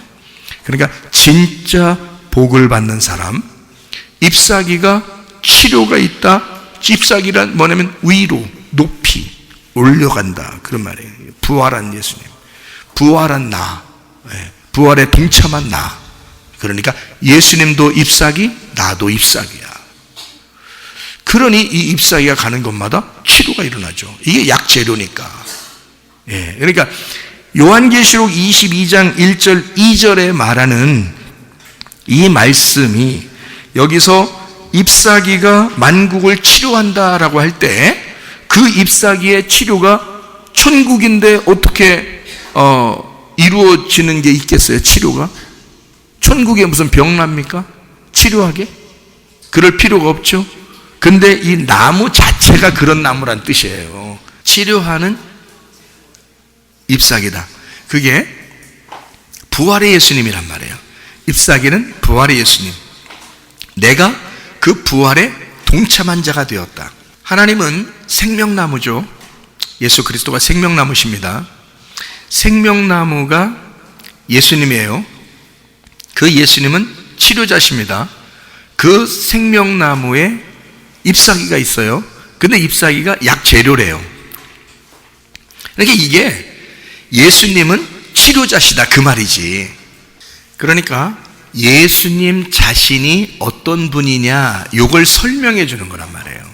그러니까 진짜 복을 받는 사람, 잎사귀가 치료가 있다. 잎사귀란 뭐냐면 위로, 높이 올려간다 그런 말이에요. 부활한 예수님, 부활한 나, 부활에 동참한 나. 그러니까 예수님도 잎사귀, 나도 잎사귀야. 그러니 이 잎사귀가 가는 곳마다 치료가 일어나죠. 이게 약재료니까. 그러니까 요한계시록 22장 1절 2절에 말하는 이 말씀이 여기서 잎사귀가 만국을 치료한다라고 할 때 그 잎사귀의 치료가 천국인데 어떻게 이루어지는 게 있겠어요? 치료가? 천국에 무슨 병 납니까? 치료하게? 그럴 필요가 없죠. 근데 이 나무 자체가 그런 나무란 뜻이에요. 치료하는 잎사귀다. 그게 부활의 예수님이란 말이에요. 잎사귀는 부활의 예수님. 내가 그 부활에 동참한 자가 되었다. 하나님은 생명나무죠. 예수 그리스도가 생명나무십니다. 생명나무가 예수님이에요. 그 예수님은 치료자십니다. 그 생명나무에 잎사귀가 있어요. 근데 잎사귀가 약재료래요. 그러니까 이게 예수님은 치료자시다 그 말이지. 그러니까 예수님 자신이 어떤 분이냐 이걸 설명해 주는 거란 말이에요.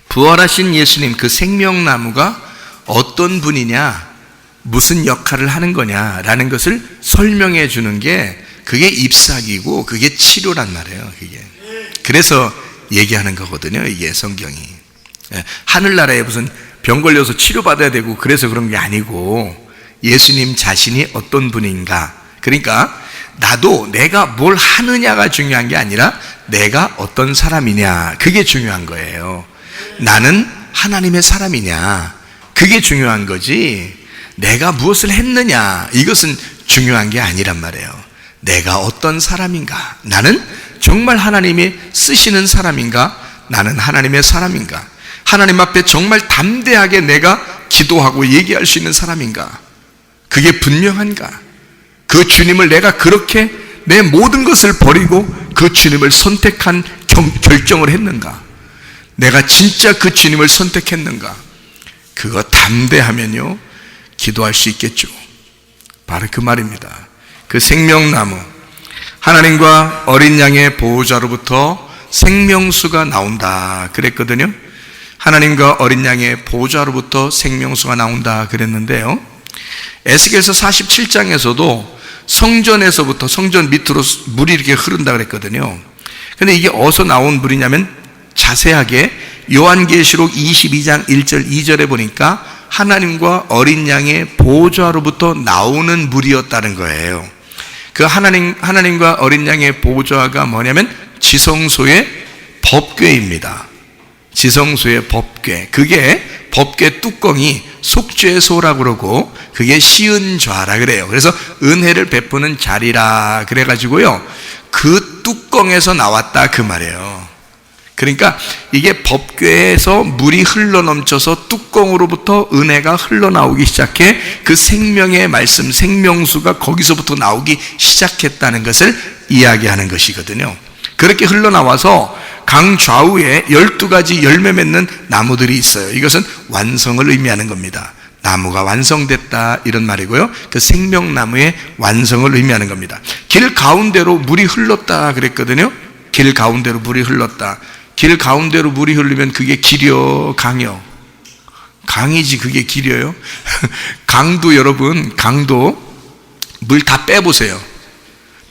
부활하신 예수님 그 생명나무가 어떤 분이냐, 무슨 역할을 하는 거냐라는 것을 설명해 주는 게 그게 잎사귀고 그게 치료란 말이에요. 그게. 그래서 얘기하는 거거든요. 이게 성경이. 하늘나라에 무슨 병 걸려서 치료받아야 되고 그래서 그런 게 아니고 예수님 자신이 어떤 분인가. 그러니까 나도 내가 뭘 하느냐가 중요한 게 아니라 내가 어떤 사람이냐 그게 중요한 거예요. 나는 하나님의 사람이냐 그게 중요한 거지 내가 무엇을 했느냐 이것은 중요한 게 아니란 말이에요. 내가 어떤 사람인가, 나는 정말 하나님이 쓰시는 사람인가, 나는 하나님의 사람인가, 하나님 앞에 정말 담대하게 내가 기도하고 얘기할 수 있는 사람인가, 그게 분명한가, 그 주님을 내가 그렇게 내 모든 것을 버리고 그 주님을 선택한 결정을 했는가, 내가 진짜 그 주님을 선택했는가, 그거 담대하면요 기도할 수 있겠죠. 바로 그 말입니다. 그 생명나무, 하나님과 어린 양의 보호자로부터 생명수가 나온다 그랬거든요. 하나님과 어린 양의 보호자로부터 생명수가 나온다 그랬는데요, 에스겔서 47장에서도 성전에서부터 성전 밑으로 물이 이렇게 흐른다 그랬거든요. 근데 이게 어디서 나온 물이냐면 자세하게 요한계시록 22장 1절 2절에 보니까 하나님과 어린 양의 보호자로부터 나오는 물이었다는 거예요. 그 하나님과 어린 양의 보호자가 뭐냐면 지성소의 법궤입니다. 지성소의 법궤. 그게 법궤 뚜껑이 속죄소라 그러고 그게 시은좌라 그래요. 그래서 은혜를 베푸는 자리라 그래가지고요 그 뚜껑에서 나왔다 그 말이에요. 그러니까 이게 법궤에서 물이 흘러넘쳐서 뚜껑으로부터 은혜가 흘러나오기 시작해 그 생명의 말씀, 생명수가 거기서부터 나오기 시작했다는 것을 이야기하는 것이거든요. 그렇게 흘러나와서 강 좌우에 12가지 열매 맺는 나무들이 있어요. 이것은 완성을 의미하는 겁니다. 나무가 완성됐다 이런 말이고요, 그 생명나무의 완성을 의미하는 겁니다. 길 가운데로 물이 흘렀다 그랬거든요. 길 가운데로 물이 흘렀다. 길 가운데로 물이 흐르면 그게 길이요 강이요? 강이지 그게 길이요? 강도, 여러분, 강도 물 다 빼보세요.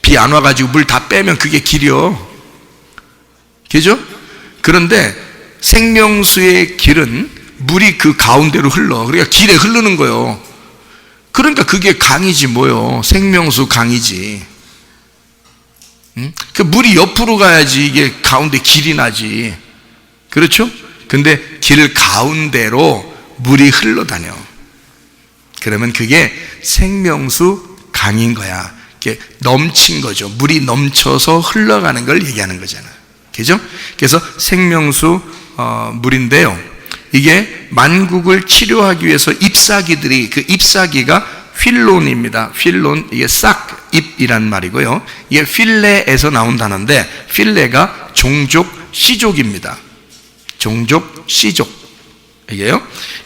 비 안 와가지고 물 다 빼면 그게 길이요. 그죠? 그런데 생명수의 길은 물이 그 가운데로 흘러. 그러니까 길에 흐르는 거예요. 그러니까 그게 강이지 뭐요. 생명수 강이지. 응? 그 물이 옆으로 가야지 이게 가운데 길이 나지. 그렇죠? 근데 길 가운데로 물이 흘러다녀. 그러면 그게 생명수 강인 거야. 이게 넘친 거죠. 물이 넘쳐서 흘러가는 걸 얘기하는 거잖아. 그죠? 그래서 생명수 물인데요. 이게 만국을 치료하기 위해서 잎사귀들이, 그 잎사귀가 필론입니다. 필론, 이게 싹, 잎이란 말이고요. 이게 필레에서 나온 단어인데, 필레가 종족, 씨족입니다. 종족, 씨족.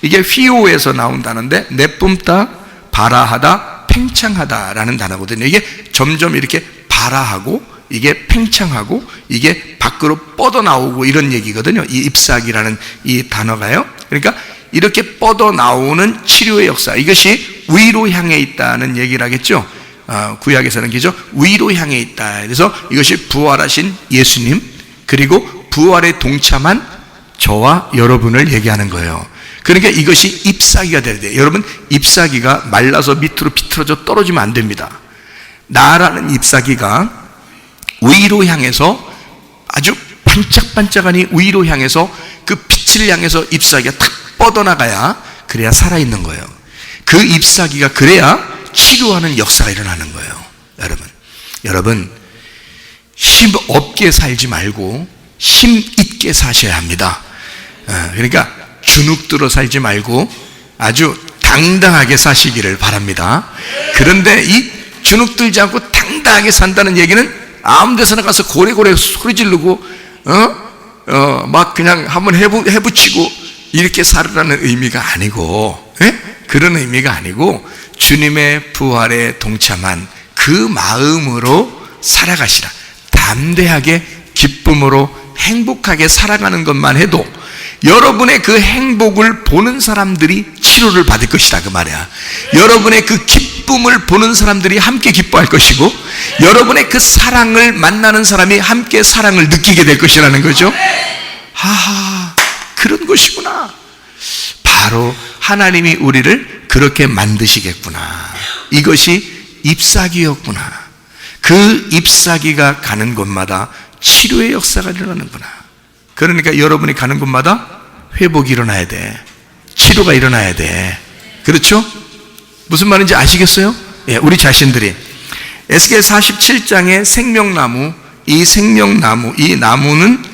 이게 피오에서 나온 단어인데, 내뿜다, 발아하다, 팽창하다라는 단어거든요. 이게 점점 이렇게 발아하고, 이게 팽창하고, 이게 밖으로 뻗어나오고 이런 얘기거든요. 이 잎사귀라는 이 단어가요. 그러니까 이렇게 뻗어나오는 치료의 역사, 이것이 위로 향해 있다는 얘기를 하겠죠. 구약에서는 그죠? 위로 향해 있다. 그래서 이것이 부활하신 예수님, 그리고 부활에 동참한 저와 여러분을 얘기하는 거예요. 그러니까 이것이 잎사귀가 돼야 돼요. 여러분, 잎사귀가 말라서 밑으로 비틀어져 떨어지면 안 됩니다. 나라는 잎사귀가 위로 향해서 아주 반짝반짝하니 위로 향해서 그 빛을 향해서 잎사귀가 탁 뻗어나가야, 그래야 살아있는 거예요. 그 잎사귀가 그래야 치료하는 역사가 일어나는 거예요. 여러분 힘 없게 살지 말고 힘 있게 사셔야 합니다. 그러니까 주눅들어 살지 말고 아주 당당하게 사시기를 바랍니다. 그런데 이 주눅들지 않고 당당하게 산다는 얘기는 아무 데서나 가서 고래고래 소리 지르고 막 그냥 한번 해붙이고 이렇게 살으라는 의미가 아니고, 그런 의미가 아니고 주님의 부활에 동참한 그 마음으로 살아가시라. 담대하게 기쁨으로 행복하게 살아가는 것만 해도 여러분의 그 행복을 보는 사람들이 치료를 받을 것이다, 그 말이야. 여러분의 그 기쁨을 보는 사람들이 함께 기뻐할 것이고, 여러분의 그 사랑을 만나는 사람이 함께 사랑을 느끼게 될 것이라는 거죠. 하하, 그런 것이구나. 바로 하나님이 우리를 그렇게 만드시겠구나. 이것이 잎사귀였구나. 그 잎사귀가 가는 곳마다 치료의 역사가 일어나는구나. 그러니까 여러분이 가는 곳마다 회복이 일어나야 돼. 치료가 일어나야 돼. 그렇죠? 무슨 말인지 아시겠어요? 예, 우리 자신들이 에스겔 47장의 생명나무, 이 나무는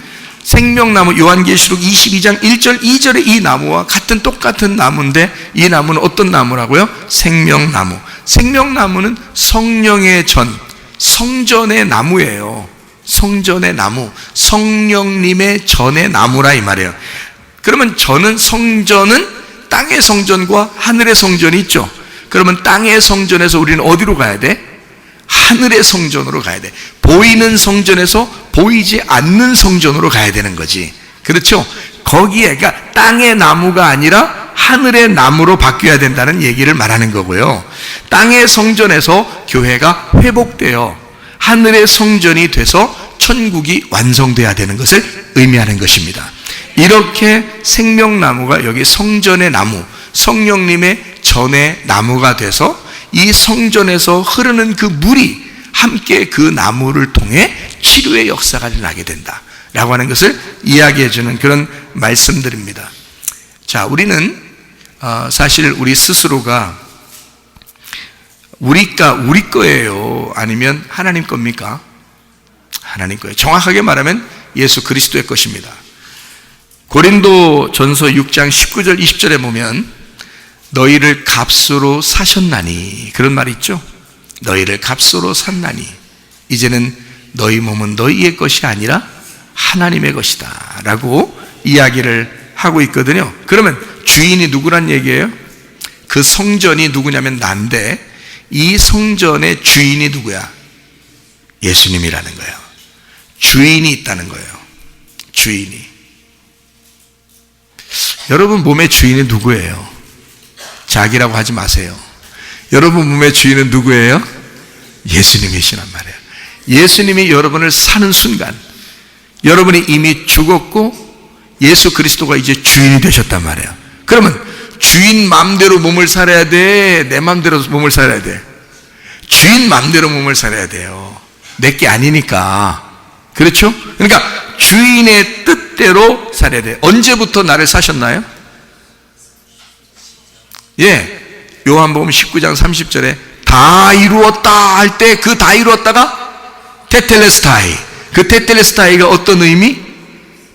생명나무, 요한계시록 22장 1절 2절의 이 나무와 똑같은 나무인데, 이 나무는 어떤 나무라고요? 생명나무. 생명나무는 성령의 성전의 나무예요. 성전의 나무, 성령님의 전의 나무라 이 말이에요. 그러면 성전은 땅의 성전과 하늘의 성전이 있죠. 그러면 땅의 성전에서 우리는 어디로 가야 돼? 하늘의 성전으로 가야 돼. 보이는 성전에서 보이지 않는 성전으로 가야 되는 거지. 그렇죠? 거기에, 그러니까 땅의 나무가 아니라 하늘의 나무로 바뀌어야 된다는 얘기를 말하는 거고요. 땅의 성전에서 교회가 회복되어 하늘의 성전이 돼서 천국이 완성돼야 되는 것을 의미하는 것입니다. 이렇게 생명나무가 여기 성전의 나무, 성령님의 전의 나무가 돼서 이 성전에서 흐르는 그 물이 함께 그 나무를 통해 치료의 역사가 일어나게 된다라고 하는 것을 이야기해 주는 그런 말씀들입니다. 자, 우리는 사실 우리 스스로가 우리 거예요? 아니면 하나님 겁니까? 하나님 거예요. 정확하게 말하면 예수 그리스도의 것입니다. 고린도 전서 6장 19절 20절에 보면 너희를 값으로 사셨나니, 그런 말이 있죠. 너희를 값으로 샀나니 이제는 너희 몸은 너희의 것이 아니라 하나님의 것이다 라고 이야기를 하고 있거든요. 그러면 주인이 누구란 얘기예요? 그 성전이 누구냐면 난데, 이 성전의 주인이 누구야? 예수님이라는 거예요. 주인이 있다는 거예요. 주인이. 여러분 몸의 주인이 누구예요? 자기라고 하지 마세요. 여러분 몸의 주인은 누구예요? 예수님이시란 말이에요. 예수님이 여러분을 사는 순간 여러분이 이미 죽었고 예수 그리스도가 이제 주인이 되셨단 말이에요. 그러면 주인 마음대로 몸을 살아야 돼? 내 마음대로 몸을 살아야 돼? 주인 마음대로 몸을 살아야 돼요. 내게 아니니까. 그렇죠? 그러니까 주인의 뜻대로 살아야 돼. 언제부터 나를 사셨나요? 요한복음 19장 30절에 다 이루었다 할 때 그 다 이루었다가 테텔레스타이. 그 테텔레스타이가 어떤 의미?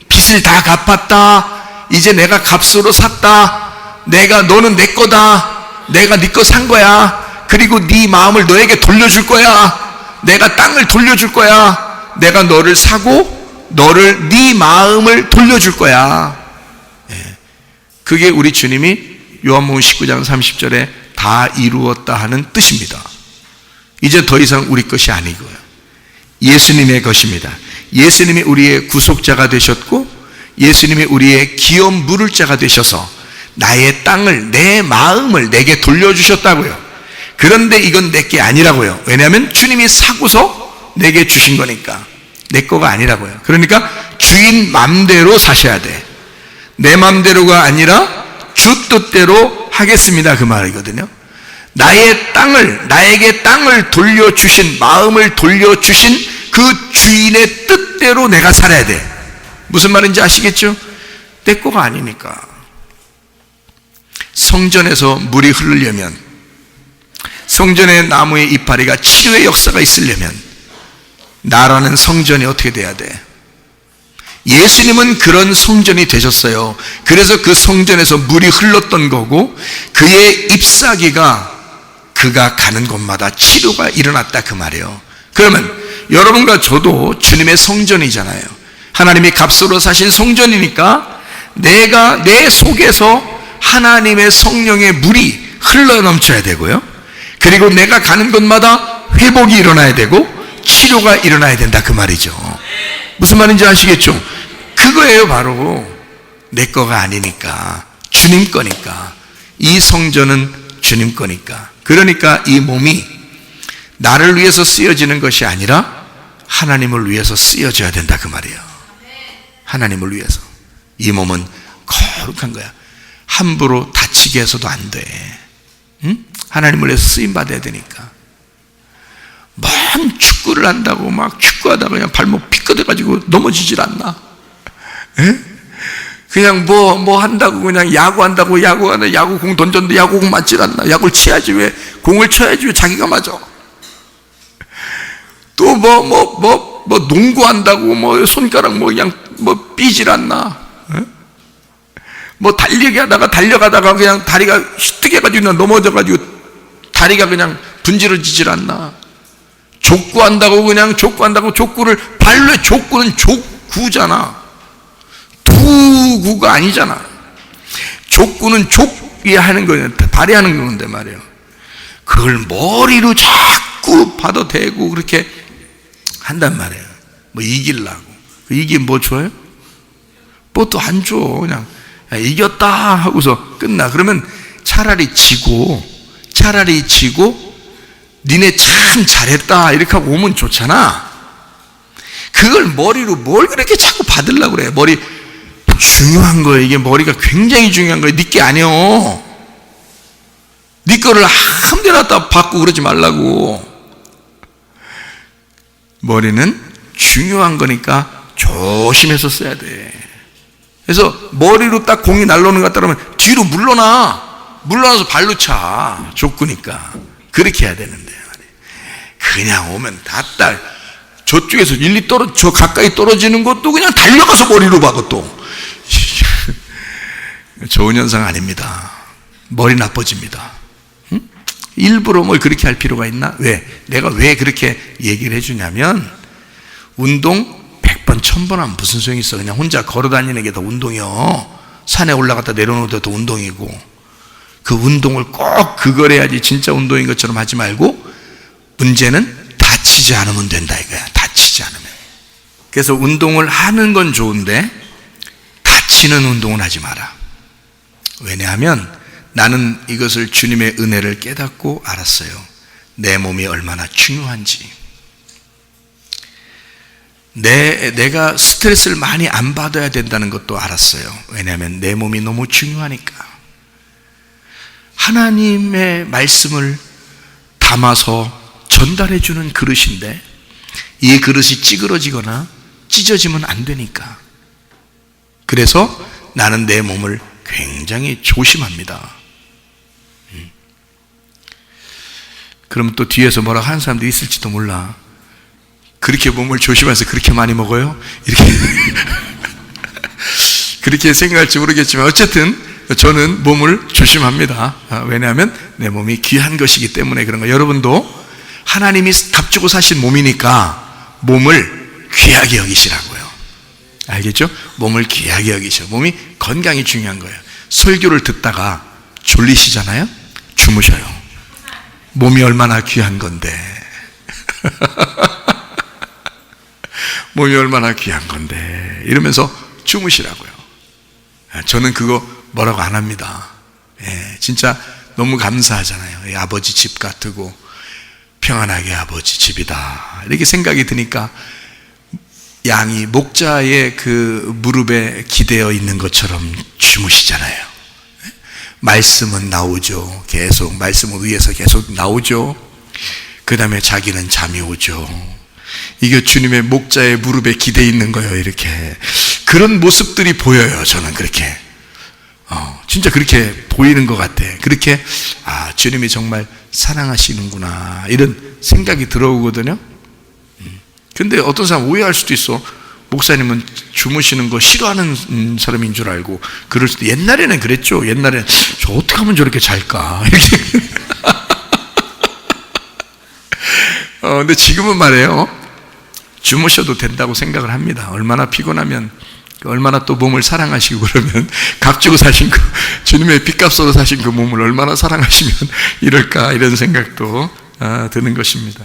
빚을 다 갚았다. 이제 내가 값으로 샀다. 너는 내 거다. 내가 네 거 산 거야. 그리고 네 마음을 너에게 돌려줄 거야. 내가 땅을 돌려줄 거야. 내가 너를 사고 네 마음을 돌려줄 거야. 그게 우리 주님이 요한복음 19장 30절에 다 이루었다 하는 뜻입니다. 이제 더 이상 우리 것이 아니고요. 예수님의 것입니다. 예수님이 우리의 구속자가 되셨고 예수님이 우리의 기업 물을 자가 되셔서 나의 땅을, 내 마음을 내게 돌려주셨다고요. 그런데 이건 내게 아니라고요. 왜냐하면 주님이 사고서 내게 주신 거니까. 내 거가 아니라고요. 그러니까 주인 맘대로 사셔야 돼. 내 맘대로가 아니라 주 뜻대로 하겠습니다 그 말이거든요. 나에게 땅을 돌려주신, 마음을 돌려주신 그 주인의 뜻대로 내가 살아야 돼. 무슨 말인지 아시겠죠? 내 거가 아니니까. 성전에서 물이 흐르려면, 성전의 나무의 이파리가 치료의 역사가 있으려면 나라는 성전이 어떻게 돼야 돼? 예수님은 그런 성전이 되셨어요. 그래서 그 성전에서 물이 흘렀던 거고 그의 잎사귀가 그가 가는 곳마다 치료가 일어났다 그 말이에요. 그러면 여러분과 저도 주님의 성전이잖아요. 하나님이 값으로 사신 성전이니까 내가 내 속에서 하나님의 성령의 물이 흘러넘쳐야 되고요. 그리고 내가 가는 곳마다 회복이 일어나야 되고 치료가 일어나야 된다 그 말이죠. 무슨 말인지 아시겠죠? 그거예요. 바로 내 거가 아니니까 주님 거니까. 이 성전은 주님 거니까. 그러니까 이 몸이 나를 위해서 쓰여지는 것이 아니라 하나님을 위해서 쓰여져야 된다 그 말이에요. 하나님을 위해서. 이 몸은 거룩한 거야. 함부로 다치게 해서도 안 돼. 응? 하나님을 위해서 쓰임받아야 되니까. 먼 축구를 한다고 막 축구하다가 그냥 발목 피꺼져가지고 넘어지질 않나? 에? 그냥 뭐 한다고 그냥 야구한다고 야구 공 던졌는데 야구 공 맞질 않나? 야구를 쳐야지 왜 공을 쳐야지 왜 자기가 맞아? 또 농구한다고 손가락 그냥 삐질 않나? 에? 달려가다가 그냥 다리가 휘뜩해가지고 그냥 넘어져가지고 다리가 그냥 분지러지질 않나? 족구한다고 족구를 발로 족구는 족구잖아. 투구가 아니잖아. 족구는 족이 하는 거예요. 발이 하는 건데 말이에요. 그걸 머리로 자꾸 받아대고 그렇게 한단 말이에요. 이기려고. 이게 뭐 줘요? 또 안 줘. 그냥 이겼다 하고서 끝나. 그러면 차라리 지고 니네 참 잘했다 이렇게 하고 오면 좋잖아. 그걸 머리로 뭘 그렇게 자꾸 받으려고 그래. 머리 중요한 거예요. 이게 머리가 굉장히 중요한 거예요. 니게 아니요. 니 거를 아무데나 갖다 받고 그러지 말라고. 머리는 중요한 거니까 조심해서 써야 돼. 그래서 머리로 딱 공이 날라오는 것 같다 그러면 뒤로 물러나서 발로 차. 족구니까. 그렇게 해야 되는데 그냥 오면 닿다. 저쪽에서 저 가까이 떨어지는 것도 그냥 달려가서 머리로 박아 또. 좋은 현상 아닙니다. 머리 나빠집니다. 응? 일부러 그렇게 할 필요가 있나? 내가 왜 그렇게 얘기를 해주냐면 운동 100번 1000번 하면 무슨 소용이 있어. 그냥 혼자 걸어다니는 게 더 운동이요. 산에 올라갔다 내려오는 것도 더 운동이고. 그 운동을 꼭 그걸 해야지 진짜 운동인 것처럼 하지 말고 문제는 다치지 않으면 된다 이거야. 다치지 않으면. 그래서 운동을 하는 건 좋은데 다치는 운동은 하지 마라. 왜냐하면 나는 이것을 주님의 은혜를 깨닫고 알았어요. 내 몸이 얼마나 중요한지, 내가 스트레스를 많이 안 받아야 된다는 것도 알았어요. 왜냐하면 내 몸이 너무 중요하니까. 하나님의 말씀을 담아서 전달해 주는 그릇인데 이 그릇이 찌그러지거나 찢어지면 안 되니까. 그래서 나는 내 몸을 굉장히 조심합니다. 그럼 또 뒤에서 뭐라고 하는 사람도 있을지도 몰라. 그렇게 몸을 조심해서 그렇게 많이 먹어요? 이렇게 그렇게 생각할지 모르겠지만 어쨌든 저는 몸을 조심합니다. 왜냐하면 내 몸이 귀한 것이기 때문에 그런 거예요. 여러분도 하나님이 값 주고 사신 몸이니까 몸을 귀하게 여기시라고요. 알겠죠? 몸을 귀하게 여기셔. 몸이 건강이 중요한 거예요. 설교를 듣다가 졸리시잖아요? 주무셔요. 몸이 얼마나 귀한 건데 몸이 얼마나 귀한 건데 이러면서 주무시라고요. 저는 그거 뭐라고 안 합니다. 진짜 너무 감사하잖아요. 아버지 집 같고 평안하게 아버지 집이다 이렇게 생각이 드니까 양이 목자의 그 무릎에 기대어 있는 것처럼 주무시잖아요. 말씀은 나오죠. 계속 말씀을 위해서 계속 나오죠. 그 다음에 자기는 잠이 오죠. 이게 주님의 목자의 무릎에 기대 있는 거예요. 이렇게 그런 모습들이 보여요. 저는 그렇게 진짜 그렇게 보이는 것 같아. 그렇게 주님이 정말 사랑하시는구나 이런 생각이 들어오거든요. 근데 어떤 사람 오해할 수도 있어. 목사님은 주무시는 거 싫어하는 사람인 줄 알고 그럴 수도. 옛날에는 그랬죠. 옛날에는 저 어떻게 하면 저렇게 잘까 이렇게. 근데 지금은 말이에요, 주무셔도 된다고 생각을 합니다. 얼마나 피곤하면, 얼마나 또 몸을 사랑하시고 그러면 값 주고 사신 그 주님의 빚값으로 사신 그 몸을 얼마나 사랑하시면 이럴까 이런 생각도 드는 것입니다.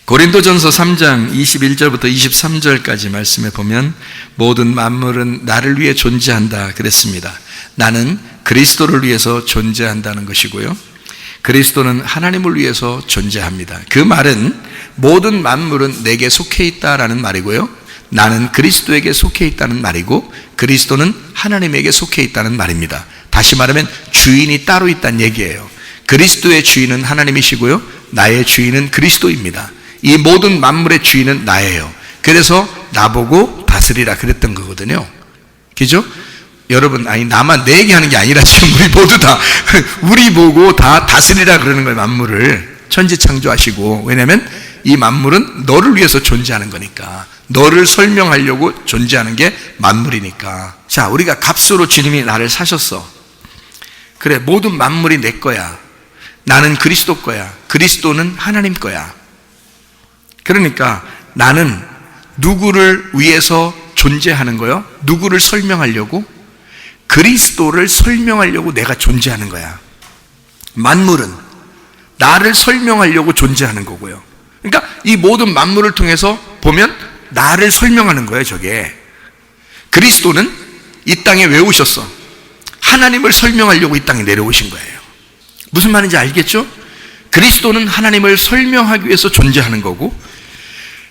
고린도전서 3장 21절부터 23절까지 말씀에 보면 모든 만물은 나를 위해 존재한다 그랬습니다. 나는 그리스도를 위해서 존재한다는 것이고요, 그리스도는 하나님을 위해서 존재합니다. 그 말은 모든 만물은 내게 속해 있다라는 말이고요, 나는 그리스도에게 속해 있다는 말이고 그리스도는 하나님에게 속해 있다는 말입니다. 다시 말하면 주인이 따로 있다는 얘기예요. 그리스도의 주인은 하나님이시고요, 나의 주인은 그리스도입니다. 이 모든 만물의 주인은 나예요. 그래서 나보고 다스리라 그랬던 거거든요. 그죠? 여러분, 아니 나만 내 얘기하는 게 아니라 지금 우리 모두 다 우리 보고 다 다스리라 그러는 거예요. 만물을 천지 창조하시고. 왜냐하면 이 만물은 너를 위해서 존재하는 거니까, 너를 설명하려고 존재하는 게 만물이니까. 자, 우리가 값으로 주님이 나를 사셨어. 그래, 모든 만물이 내 거야. 나는 그리스도 거야. 그리스도는 하나님 거야. 그러니까 나는 누구를 위해서 존재하는 거요? 누구를 설명하려고? 그리스도를 설명하려고 내가 존재하는 거야. 만물은 나를 설명하려고 존재하는 거고요. 그러니까 이 모든 만물을 통해서 보면 나를 설명하는 거예요. 저게 그리스도는 이 땅에 왜 오셨어? 하나님을 설명하려고 이 땅에 내려오신 거예요. 무슨 말인지 알겠죠? 그리스도는 하나님을 설명하기 위해서 존재하는 거고,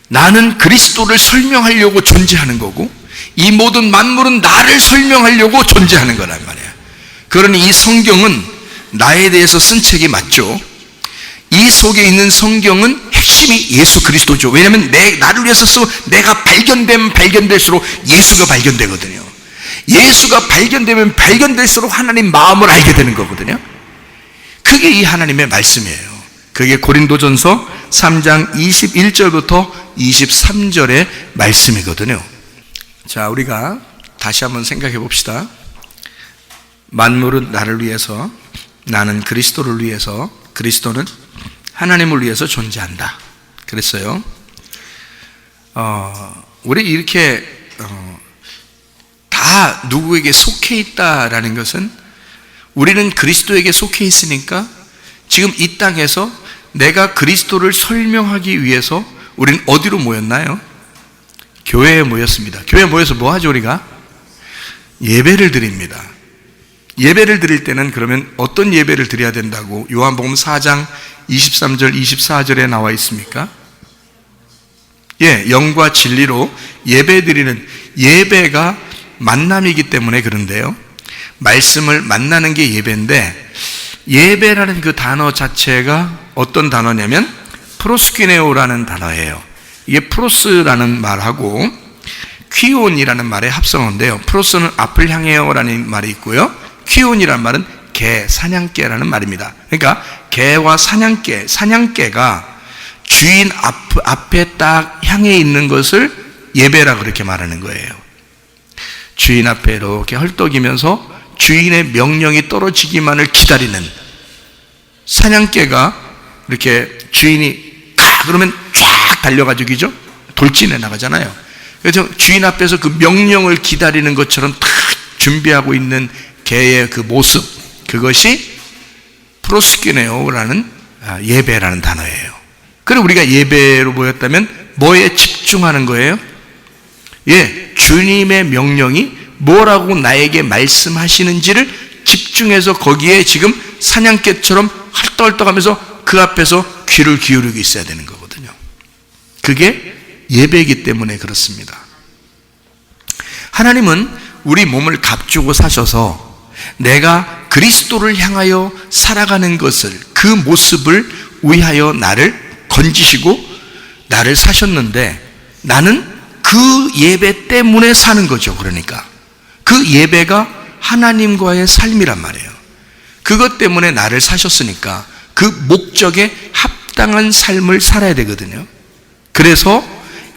나는 그리스도를 설명하려고 존재하는 거고, 이 모든 만물은 나를 설명하려고 존재하는 거란 말이에요. 그러니 이 성경은 나에 대해서 쓴 책이 맞죠. 이 속에 있는 성경은 핵심이 예수 그리스도죠. 왜냐하면 나를 위해서 쓰고 내가 발견되면 발견될수록 예수가 발견되거든요. 예수가 발견되면 발견될수록 하나님 마음을 알게 되는 거거든요. 그게 이 하나님의 말씀이에요. 그게 고린도전서 3장 21절부터 23절의 말씀이거든요. 자, 우리가 다시 한번 생각해 봅시다. 만물은 나를 위해서, 나는 그리스도를 위해서, 그리스도는 하나님을 위해서 존재한다 그랬어요. 우리 이렇게 다 누구에게 속해 있다라는 것은, 우리는 그리스도에게 속해 있으니까 지금 이 땅에서 내가 그리스도를 설명하기 위해서 우리는 어디로 모였나요? 교회에 모였습니다. 교회에 모여서 뭐 하죠? 우리가 예배를 드립니다. 예배를 드릴 때는 그러면 어떤 예배를 드려야 된다고 요한복음 4장 23절 24절에 나와 있습니까? 영과 진리로 예배 드리는, 예배가 만남이기 때문에 그런데요, 말씀을 만나는 게 예배인데, 예배라는 그 단어 자체가 어떤 단어냐면 프로스퀴네오라는 단어예요. 이게 프로스라는 말하고 퀴온이라는 말의 합성어인데요, 프로스는 앞을 향해요라는 말이 있고요, 퀴온이라는 말은 개, 사냥개라는 말입니다. 그러니까 개와 사냥개, 사냥개가 주인 앞에 딱 향해 있는 것을 예배라 그렇게 말하는 거예요. 주인 앞에 이렇게 헐떡이면서 주인의 명령이 떨어지기만을 기다리는 사냥개가, 이렇게 주인이 가 그러면 쫙 달려가지고 그죠? 돌진해 나가잖아요. 그래서 주인 앞에서 그 명령을 기다리는 것처럼 딱 준비하고 있는 개의 그 모습, 그것이 프로스퀴네오라는 예배라는 단어예요. 그리고 우리가 예배로 모였다면 뭐에 집중하는 거예요? 주님의 명령이 뭐라고 나에게 말씀하시는지를 집중해서 거기에 지금 사냥개처럼 헐떡헐떡하면서 그 앞에서 귀를 기울이고 있어야 되는 거거든요. 그게 예배이기 때문에 그렇습니다. 하나님은 우리 몸을 값주고 사셔서 내가 그리스도를 향하여 살아가는 것을, 그 모습을 위하여 나를 건지시고 나를 사셨는데, 나는 그 예배 때문에 사는 거죠. 그러니까 그 예배가 하나님과의 삶이란 말이에요. 그것 때문에 나를 사셨으니까 그 목적에 합당한 삶을 살아야 되거든요. 그래서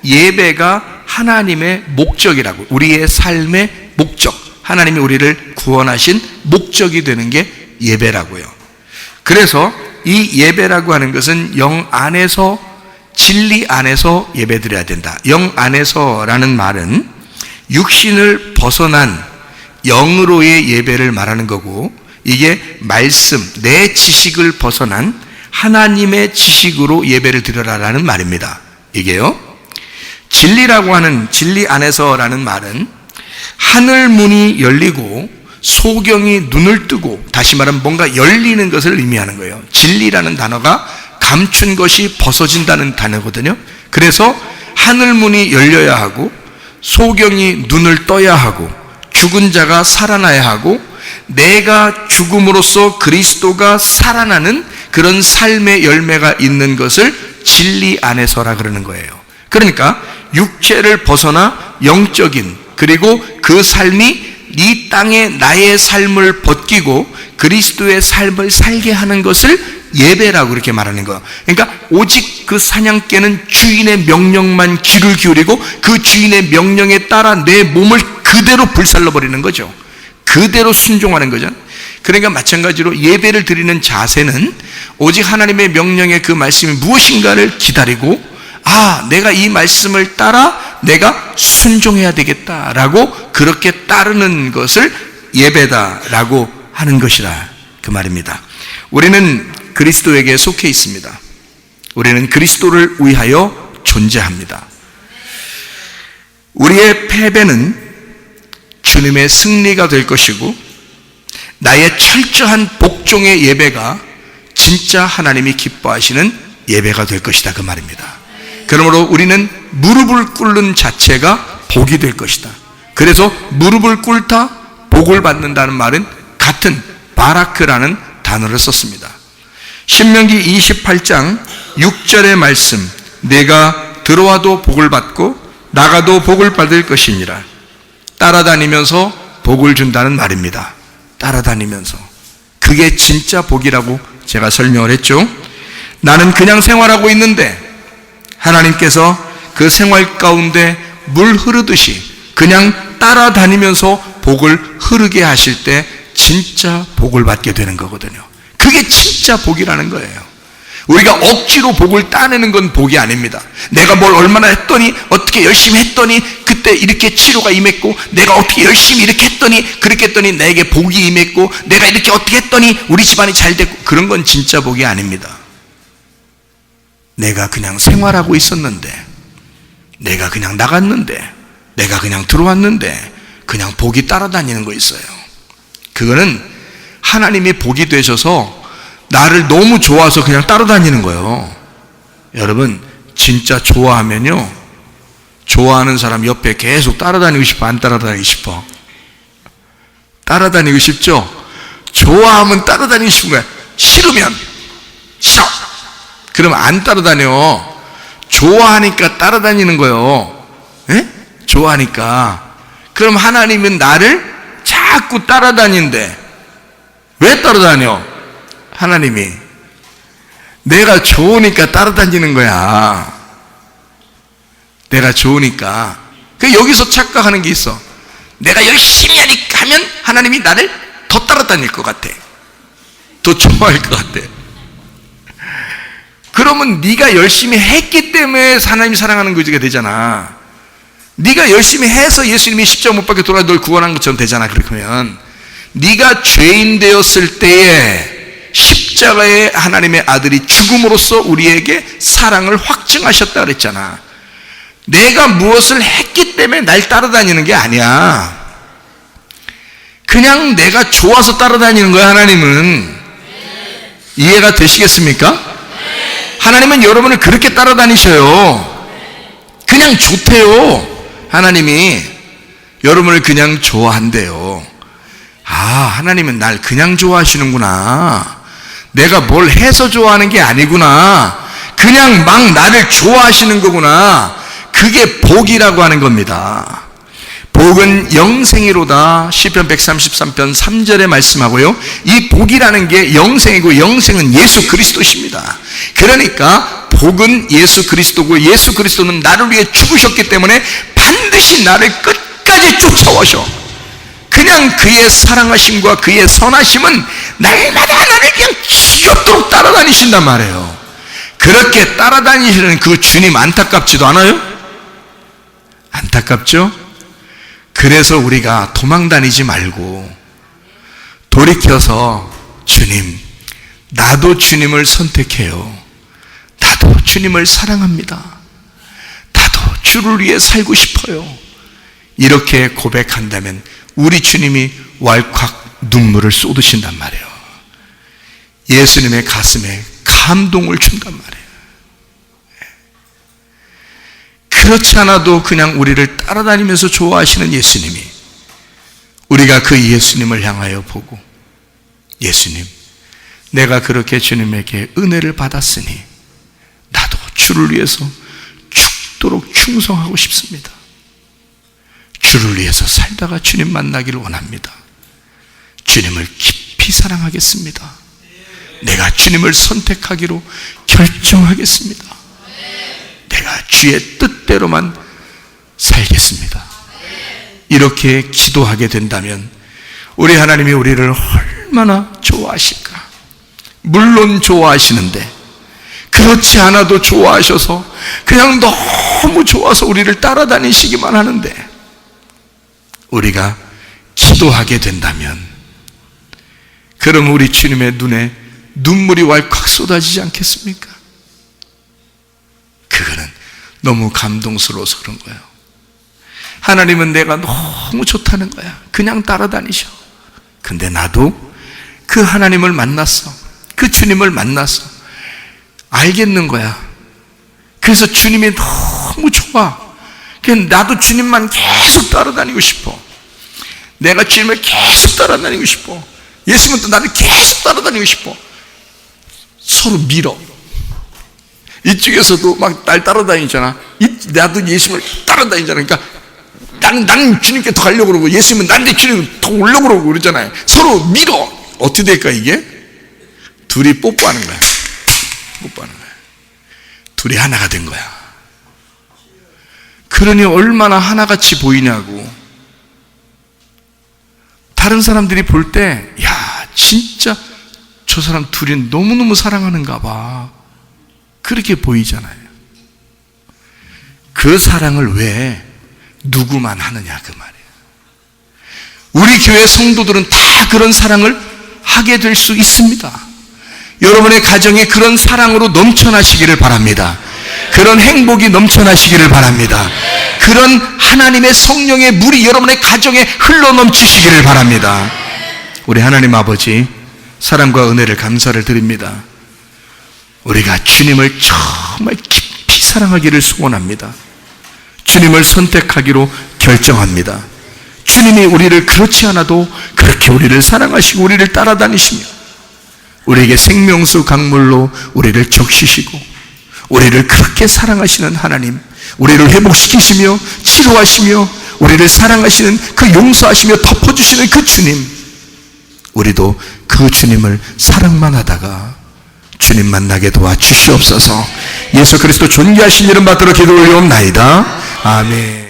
예배가 하나님의 목적이라고, 우리의 삶의 목적, 하나님이 우리를 구원하신 목적이 되는 게 예배라고요. 그래서 이 예배라고 하는 것은 영 안에서, 진리 안에서 예배드려야 된다. 영 안에서라는 말은 육신을 벗어난 영으로의 예배를 말하는 거고, 이게 말씀, 내 지식을 벗어난 하나님의 지식으로 예배를 드려라라는 말입니다. 이게요, 진리라고 하는, 진리 안에서라는 말은 하늘 문이 열리고 소경이 눈을 뜨고, 다시 말하면 뭔가 열리는 것을 의미하는 거예요. 진리라는 단어가 감춘 것이 벗어진다는 단어거든요. 그래서 하늘 문이 열려야 하고, 소경이 눈을 떠야 하고, 죽은 자가 살아나야 하고, 내가 죽음으로써 그리스도가 살아나는 그런 삶의 열매가 있는 것을 진리 안에서라 그러는 거예요. 그러니까 육체를 벗어나 영적인, 그리고 그 삶이 이 땅에 나의 삶을 벗기고 그리스도의 삶을 살게 하는 것을 예배라고 그렇게 말하는 거예요. 그러니까 오직 그 사냥개는 주인의 명령만 귀를 기울이고 그 주인의 명령에 따라 내 몸을 그대로 불살라 버리는 거죠. 그대로 순종하는 거죠. 그러니까 마찬가지로 예배를 드리는 자세는 오직 하나님의 명령의 그 말씀이 무엇인가를 기다리고, 내가 이 말씀을 따라 내가 순종해야 되겠다라고 그렇게 따르는 것을 예배다라고 하는 것이라 그 말입니다. 우리는 그리스도에게 속해 있습니다. 우리는 그리스도를 위하여 존재합니다. 우리의 패배는 주님의 승리가 될 것이고, 나의 철저한 복종의 예배가 진짜 하나님이 기뻐하시는 예배가 될 것이다 그 말입니다. 그러므로 우리는 무릎을 꿇는 자체가 복이 될 것이다. 그래서 무릎을 꿇다 복을 받는다는 말은 같은 바라크라는 단어를 썼습니다. 신명기 28장 6절의 말씀, 내가 들어와도 복을 받고 나가도 복을 받을 것이니라. 따라다니면서 복을 준다는 말입니다. 따라다니면서. 그게 진짜 복이라고 제가 설명을 했죠. 나는 그냥 생활하고 있는데 하나님께서 그 생활 가운데 물 흐르듯이 그냥 따라다니면서 복을 흐르게 하실 때 진짜 복을 받게 되는 거거든요. 그게 진짜 복이라는 거예요. 우리가 억지로 복을 따내는 건 복이 아닙니다. 내가 뭘 얼마나 했더니, 어떻게 열심히 했더니 그때 이렇게 치료가 임했고, 내가 어떻게 열심히 이렇게 했더니 그렇게 했더니 내게 복이 임했고, 내가 이렇게 어떻게 했더니 우리 집안이 잘 됐고, 그런 건 진짜 복이 아닙니다. 내가 그냥 생활하고 있었는데, 내가 그냥 나갔는데, 내가 그냥 들어왔는데 그냥 복이 따라다니는 거 있어요. 그거는 하나님이 복이 되셔서 나를 너무 좋아서 그냥 따라다니는 거예요. 여러분, 진짜 좋아하면요, 좋아하는 사람 옆에 계속 따라다니고 싶어, 안 따라다니고 싶어? 따라다니고 싶죠? 좋아하면 따라다니고 싶은 거야. 싫으면 싫어, 그러면 안 따라다녀. 좋아하니까 따라다니는 거예요. 예? 좋아하니까. 그럼 하나님은 나를 자꾸 따라다니는데 왜 따라다녀? 하나님이 내가 좋으니까 따라다니는 거야. 내가 좋으니까. 여기서 착각하는 게 있어. 내가 열심히 하면 하나님이 나를 더 따라다닐 것 같아, 더 좋아할 것 같아. 그러면 네가 열심히 했기 때문에 하나님이 사랑하는 거지가 되잖아. 네가 열심히 해서 예수님이 십자가 못 박혀 돌아 널 구원한 것처럼 되잖아. 그러면 네가 죄인 되었을 때에 십자가에 하나님의 아들이 죽음으로써 우리에게 사랑을 확증하셨다 그랬잖아. 내가 무엇을 했기 때문에 날 따라다니는 게 아니야. 그냥 내가 좋아서 따라다니는 거야. 하나님은. 이해가 되시겠습니까? 하나님은 여러분을 그렇게 따라다니셔요. 그냥 좋대요. 하나님이 여러분을 그냥 좋아한대요. 아, 하나님은 날 그냥 좋아하시는구나. 내가 뭘 해서 좋아하는 게 아니구나. 그냥 막 나를 좋아하시는 거구나. 그게 복이라고 하는 겁니다. 복은 영생이로다. 시편 133편 3절에 말씀하고요, 이 복이라는 게 영생이고 영생은 예수 그리스도십니다. 그러니까 복은 예수 그리스도고 예수 그리스도는 나를 위해 죽으셨기 때문에 반드시 나를 끝까지 쫓아오셔. 그냥 그의 사랑하심과 그의 선하심은 날마다 나를 그냥 지겹도록 따라다니신단 말이에요. 그렇게 따라다니시는 그 주님 안타깝지도 않아요? 안타깝죠? 그래서 우리가 도망다니지 말고 돌이켜서 주님, 나도 주님을 선택해요. 나도 주님을 사랑합니다. 나도 주를 위해 살고 싶어요. 이렇게 고백한다면 우리 주님이 왈칵 눈물을 쏟으신단 말이에요. 예수님의 가슴에 감동을 준단 말이에요. 그렇지 않아도 그냥 우리를 따라다니면서 좋아하시는 예수님이, 우리가 그 예수님을 향하여 보고, 예수님, 내가 그렇게 주님에게 은혜를 받았으니 나도 주를 위해서 죽도록 충성하고 싶습니다. 주를 위해서 살다가 주님 만나기를 원합니다. 주님을 깊이 사랑하겠습니다. 내가 주님을 선택하기로 결정하겠습니다. 내가 주의 뜻대로만 살겠습니다. 이렇게 기도하게 된다면 우리 하나님이 우리를 얼마나 좋아하실까? 물론 좋아하시는데 그렇지 않아도 좋아하셔서 그냥 너무 좋아서 우리를 따라다니시기만 하는데, 우리가 기도하게 된다면 그럼 우리 주님의 눈에 눈물이 왈칵 쏟아지지 않겠습니까? 그거는 너무 감동스러워서 그런 거예요. 하나님은 내가 너무 좋다는 거야. 그냥 따라다니셔. 근데 나도 그 하나님을 만났어. 그 주님을 만났어. 알겠는 거야. 그래서 주님이 너무 좋아. 그냥 나도 주님만 계속 따라다니고 싶어. 내가 주님을 계속 따라다니고 싶어. 예수님은 또 나를 계속 따라다니고 싶어. 서로 밀어. 이쪽에서도 막 날 따라다니잖아. 나도 예수님을 따라다니잖아. 그러니까 나는 주님께 더 가려고 그러고 예수님은 나한테 주님 더 오려고 그러고 그러잖아요. 서로 밀어. 어떻게 될까 이게? 둘이 뽀뽀하는 거야. 뽀뽀하는 거야. 둘이 하나가 된 거야. 그러니 얼마나 하나같이 보이냐고. 다른 사람들이 볼 때, 야, 진짜 저 사람 둘이 너무너무 사랑하는가 봐. 그렇게 보이잖아요. 그 사랑을 왜 누구만 하느냐 그 말이에요. 우리 교회 성도들은 다 그런 사랑을 하게 될 수 있습니다. 여러분의 가정이 그런 사랑으로 넘쳐나시기를 바랍니다. 그런 행복이 넘쳐나시기를 바랍니다. 그런 하나님의 성령의 물이 여러분의 가정에 흘러넘치시기를 바랍니다. 우리 하나님 아버지 사랑과 은혜를 감사를 드립니다. 우리가 주님을 정말 깊이 사랑하기를 소원합니다. 주님을 선택하기로 결정합니다. 주님이 우리를 그렇지 않아도 그렇게 우리를 사랑하시고 우리를 따라다니시며 우리에게 생명수 강물로 우리를 적시시고 우리를 그렇게 사랑하시는 하나님, 우리를 회복시키시며 치료하시며 우리를 사랑하시는 그 용서하시며 덮어주시는 그 주님, 우리도 그 주님을 사랑만 하다가 주님 만나게 도와주시옵소서. 예수 그리스도 존귀하신 이름 받들어 기도 올려옵나이다. 아멘.